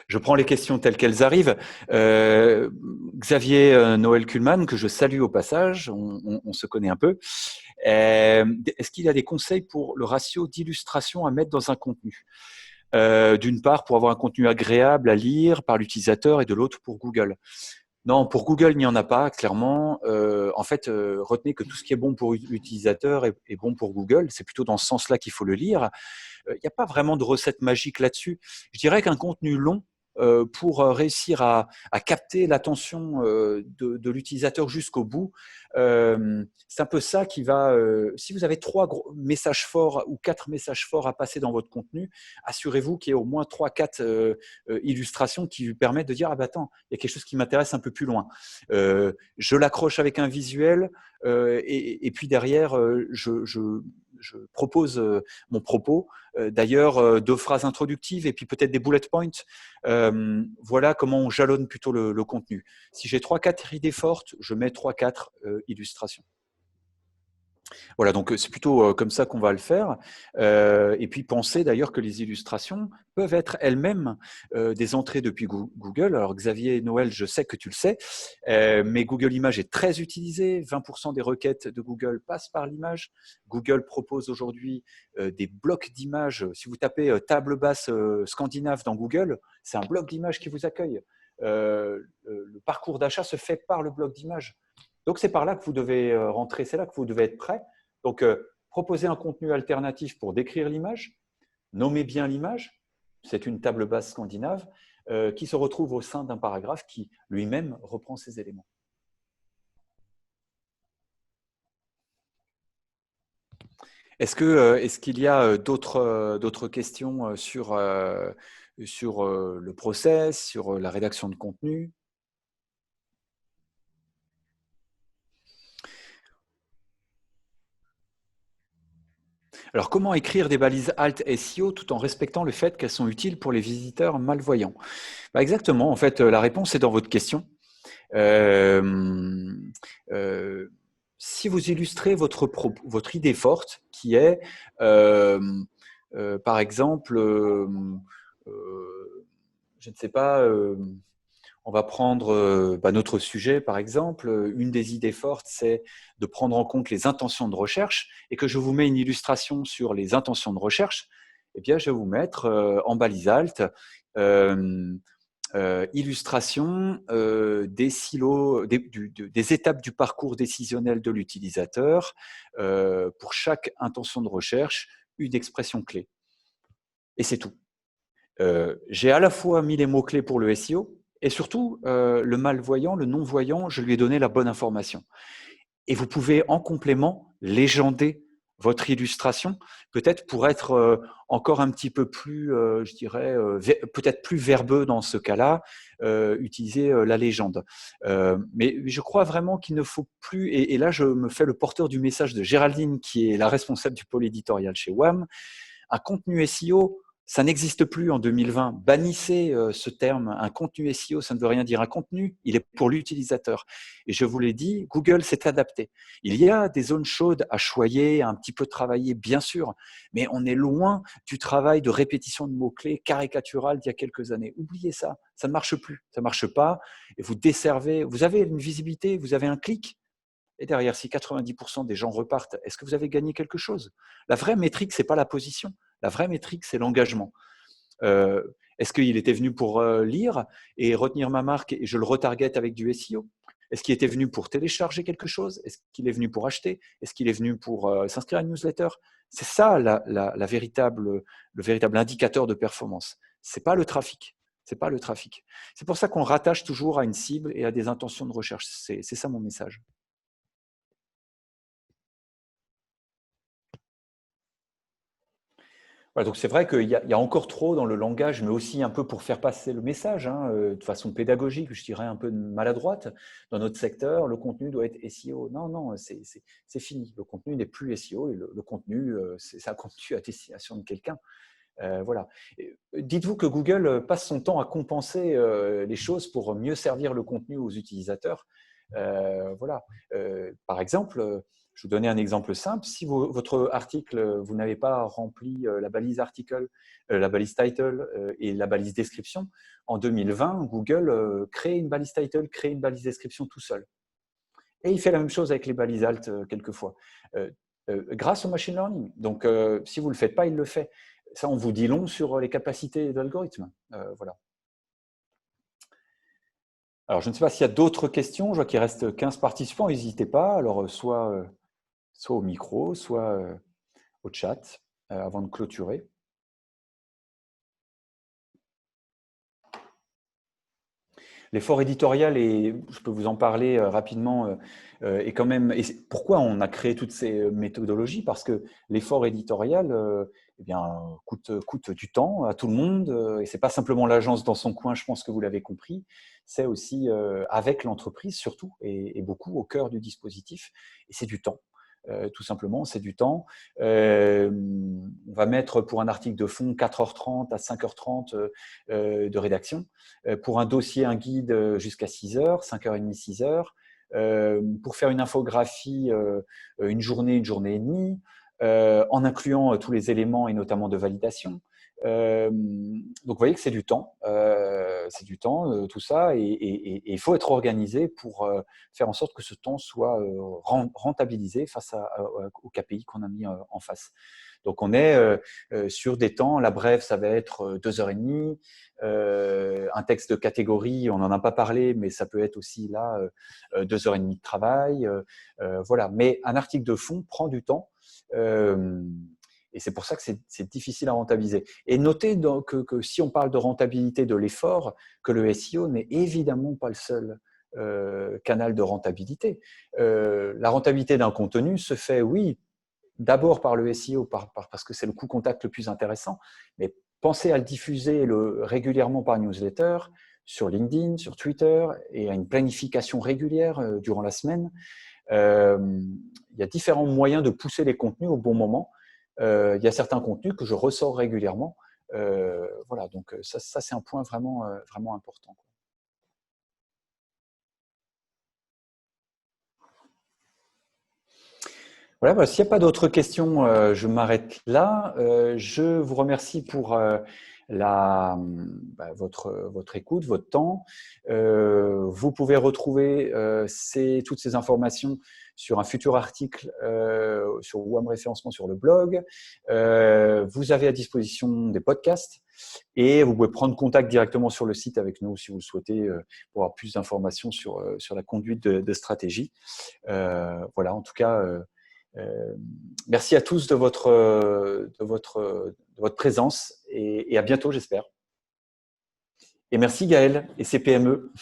Je prends les questions telles qu'elles arrivent. Xavier Noël Kuhlmann, que je salue au passage, on se connaît un peu. Est-ce qu'il y a des conseils pour le ratio d'illustration à mettre dans un contenu? D'une part, pour avoir un contenu agréable à lire par l'utilisateur, et de l'autre pour Google. Non, pour Google, il n'y en a pas, clairement. En fait, retenez que tout ce qui est bon pour l'utilisateur est bon pour Google. C'est plutôt dans ce sens-là qu'il faut le lire. Il n'y a pas vraiment de recette magique là-dessus. Je dirais qu'un contenu long, pour réussir à capter l'attention de l'utilisateur jusqu'au bout, c'est un peu ça qui va… si vous avez 3 messages forts ou 4 messages forts à passer dans votre contenu, assurez-vous qu'il y ait au moins 3-4 illustrations qui lui permettent de dire « Ah bah attends, il y a quelque chose qui m'intéresse un peu plus loin. Je l'accroche avec un visuel et puis derrière, je propose mon propos. D'ailleurs, 2 phrases introductives et puis peut-être des bullet points. Voilà comment on jalonne plutôt le contenu. Si j'ai 3-4 idées fortes, je mets 3-4 illustrations. Voilà, donc c'est plutôt comme ça qu'on va le faire. Et puis pensez d'ailleurs que les illustrations peuvent être elles-mêmes des entrées depuis Google. Alors Xavier Noël, je sais que tu le sais, mais Google Images est très utilisé. 20% des requêtes de Google passent par l'image. Google propose aujourd'hui des blocs d'images. Si vous tapez table basse scandinave dans Google, c'est un bloc d'images qui vous accueille. Le parcours d'achat se fait par le bloc d'images. Donc, c'est par là que vous devez rentrer, c'est là que vous devez être prêt. Donc, proposez un contenu alternatif pour décrire l'image, nommez bien l'image, c'est une table basse scandinave qui se retrouve au sein d'un paragraphe qui lui-même reprend ces éléments. Est-ce qu'il y a d'autres questions sur le process, sur la rédaction de contenu? Alors, comment écrire des balises Alt SEO tout en respectant le fait qu'elles sont utiles pour les visiteurs malvoyants? Bah, exactement, en fait, la réponse est dans votre question. Si vous illustrez votre idée forte, qui est, par exemple, je ne sais pas, on va prendre notre sujet, par exemple. Une des idées fortes, c'est de prendre en compte les intentions de recherche et que je vous mets une illustration sur les intentions de recherche. Eh bien, je vais vous mettre en balise alt illustration des silos, des étapes du parcours décisionnel de l'utilisateur pour chaque intention de recherche, une expression clé. Et c'est tout. J'ai à la fois mis les mots-clés pour le SEO et surtout, le malvoyant, le non-voyant, je lui ai donné la bonne information. Et vous pouvez en complément légender votre illustration, peut-être pour être encore un petit peu plus, je dirais, peut-être plus verbeux dans ce cas-là, utiliser la légende. Mais je crois vraiment qu'il ne faut plus, et là je me fais le porteur du message de Géraldine, qui est la responsable du pôle éditorial chez WAM, un contenu SEO, ça n'existe plus en 2020. Bannissez ce terme. Un contenu SEO, ça ne veut rien dire. Un contenu, il est pour l'utilisateur. Et je vous l'ai dit, Google s'est adapté. Il y a des zones chaudes à choyer, à un petit peu travailler, bien sûr, mais on est loin du travail de répétition de mots-clés caricatural d'il y a quelques années. Oubliez ça, ça ne marche plus, ça ne marche pas. Et vous desservez, vous avez une visibilité, vous avez un clic. Et derrière, si 90% des gens repartent, est-ce que vous avez gagné quelque chose? La vraie métrique, ce n'est pas la position. La vraie métrique, c'est l'engagement. Est-ce qu'il était venu pour lire et retenir ma marque et je le retarget avec du SEO? Est-ce qu'il était venu pour télécharger quelque chose? Est-ce qu'il est venu pour acheter? Est-ce qu'il est venu pour s'inscrire à une newsletter? C'est ça le véritable indicateur de performance. Ce n'est pas le trafic. C'est pas le trafic. C'est pour ça qu'on rattache toujours à une cible et à des intentions de recherche. C'est ça mon message. Voilà, donc c'est vrai qu'il y a encore trop dans le langage, mais aussi un peu pour faire passer le message, hein, de façon pédagogique, je dirais un peu maladroite. Dans notre secteur, le contenu doit être SEO. Non, non, c'est fini. Le contenu n'est plus SEO et le contenu, c'est un contenu à destination de quelqu'un. Voilà. Dites-vous que Google passe son temps à compenser les choses pour mieux servir le contenu aux utilisateurs. Voilà. Par exemple, je vous donnais un exemple simple. Si votre article, vous n'avez pas rempli la balise article, la balise title et la balise description, en 2020, Google crée une balise title, crée une balise description tout seul. Et il fait la même chose avec les balises alt quelquefois, grâce au machine learning. Donc, si vous ne le faites pas, il le fait. Ça, on vous dit long sur les capacités de l'algorithme. Voilà. Alors, je ne sais pas s'il y a d'autres questions. Je vois qu'il reste 15 participants. N'hésitez pas. Alors, soit au micro, soit au chat, avant de clôturer. L'effort éditorial, et je peux vous en parler rapidement, est quand même… Et pourquoi on a créé toutes ces méthodologies? Parce que l'effort éditorial eh bien, coûte du temps à tout le monde. Et ce n'est pas simplement l'agence dans son coin, je pense que vous l'avez compris. C'est aussi avec l'entreprise, surtout, et beaucoup au cœur du dispositif. Et c'est du temps. Tout simplement, c'est du temps. On va mettre pour un article de fond 4h30 à 5h30 de rédaction. Pour un dossier, un guide, jusqu'à 6h, 5h30, 6h. Pour faire une infographie, une journée et demie, en incluant tous les éléments et notamment de validation. Donc, vous voyez que c'est du temps, tout ça, et il faut être organisé pour faire en sorte que ce temps soit rentabilisé face au KPI qu'on a mis en face. Donc, on est sur des temps, la brève, ça va être 2h30, un texte de catégorie, on n'en a pas parlé, mais ça peut être aussi là 2h30 de travail. Voilà. Mais un article de fond prend du temps. Et c'est pour ça que c'est difficile à rentabiliser. Et notez donc que si on parle de rentabilité de l'effort, que le SEO n'est évidemment pas le seul canal de rentabilité. La rentabilité d'un contenu se fait, oui, d'abord par le SEO, parce que c'est le coût contact le plus intéressant, mais pensez à le diffuser régulièrement par newsletter, sur LinkedIn, sur Twitter, et à une planification régulière durant la semaine. Il y a différents moyens de pousser les contenus au bon moment. Il y a certains contenus que je ressors régulièrement. Voilà, donc ça c'est un point vraiment, vraiment important. Voilà, bah, s'il n'y a pas d'autres questions, je m'arrête là. Je vous remercie pour votre écoute, votre temps. Vous pouvez retrouver toutes ces informations sur un futur article sur WAM Référencement sur le blog. Vous avez à disposition des podcasts et vous pouvez prendre contact directement sur le site avec nous si vous le souhaitez pour avoir plus d'informations sur la conduite de stratégie. Voilà, en tout cas… merci à tous de votre présence et à bientôt, j'espère. Et merci Gaël et ses PME.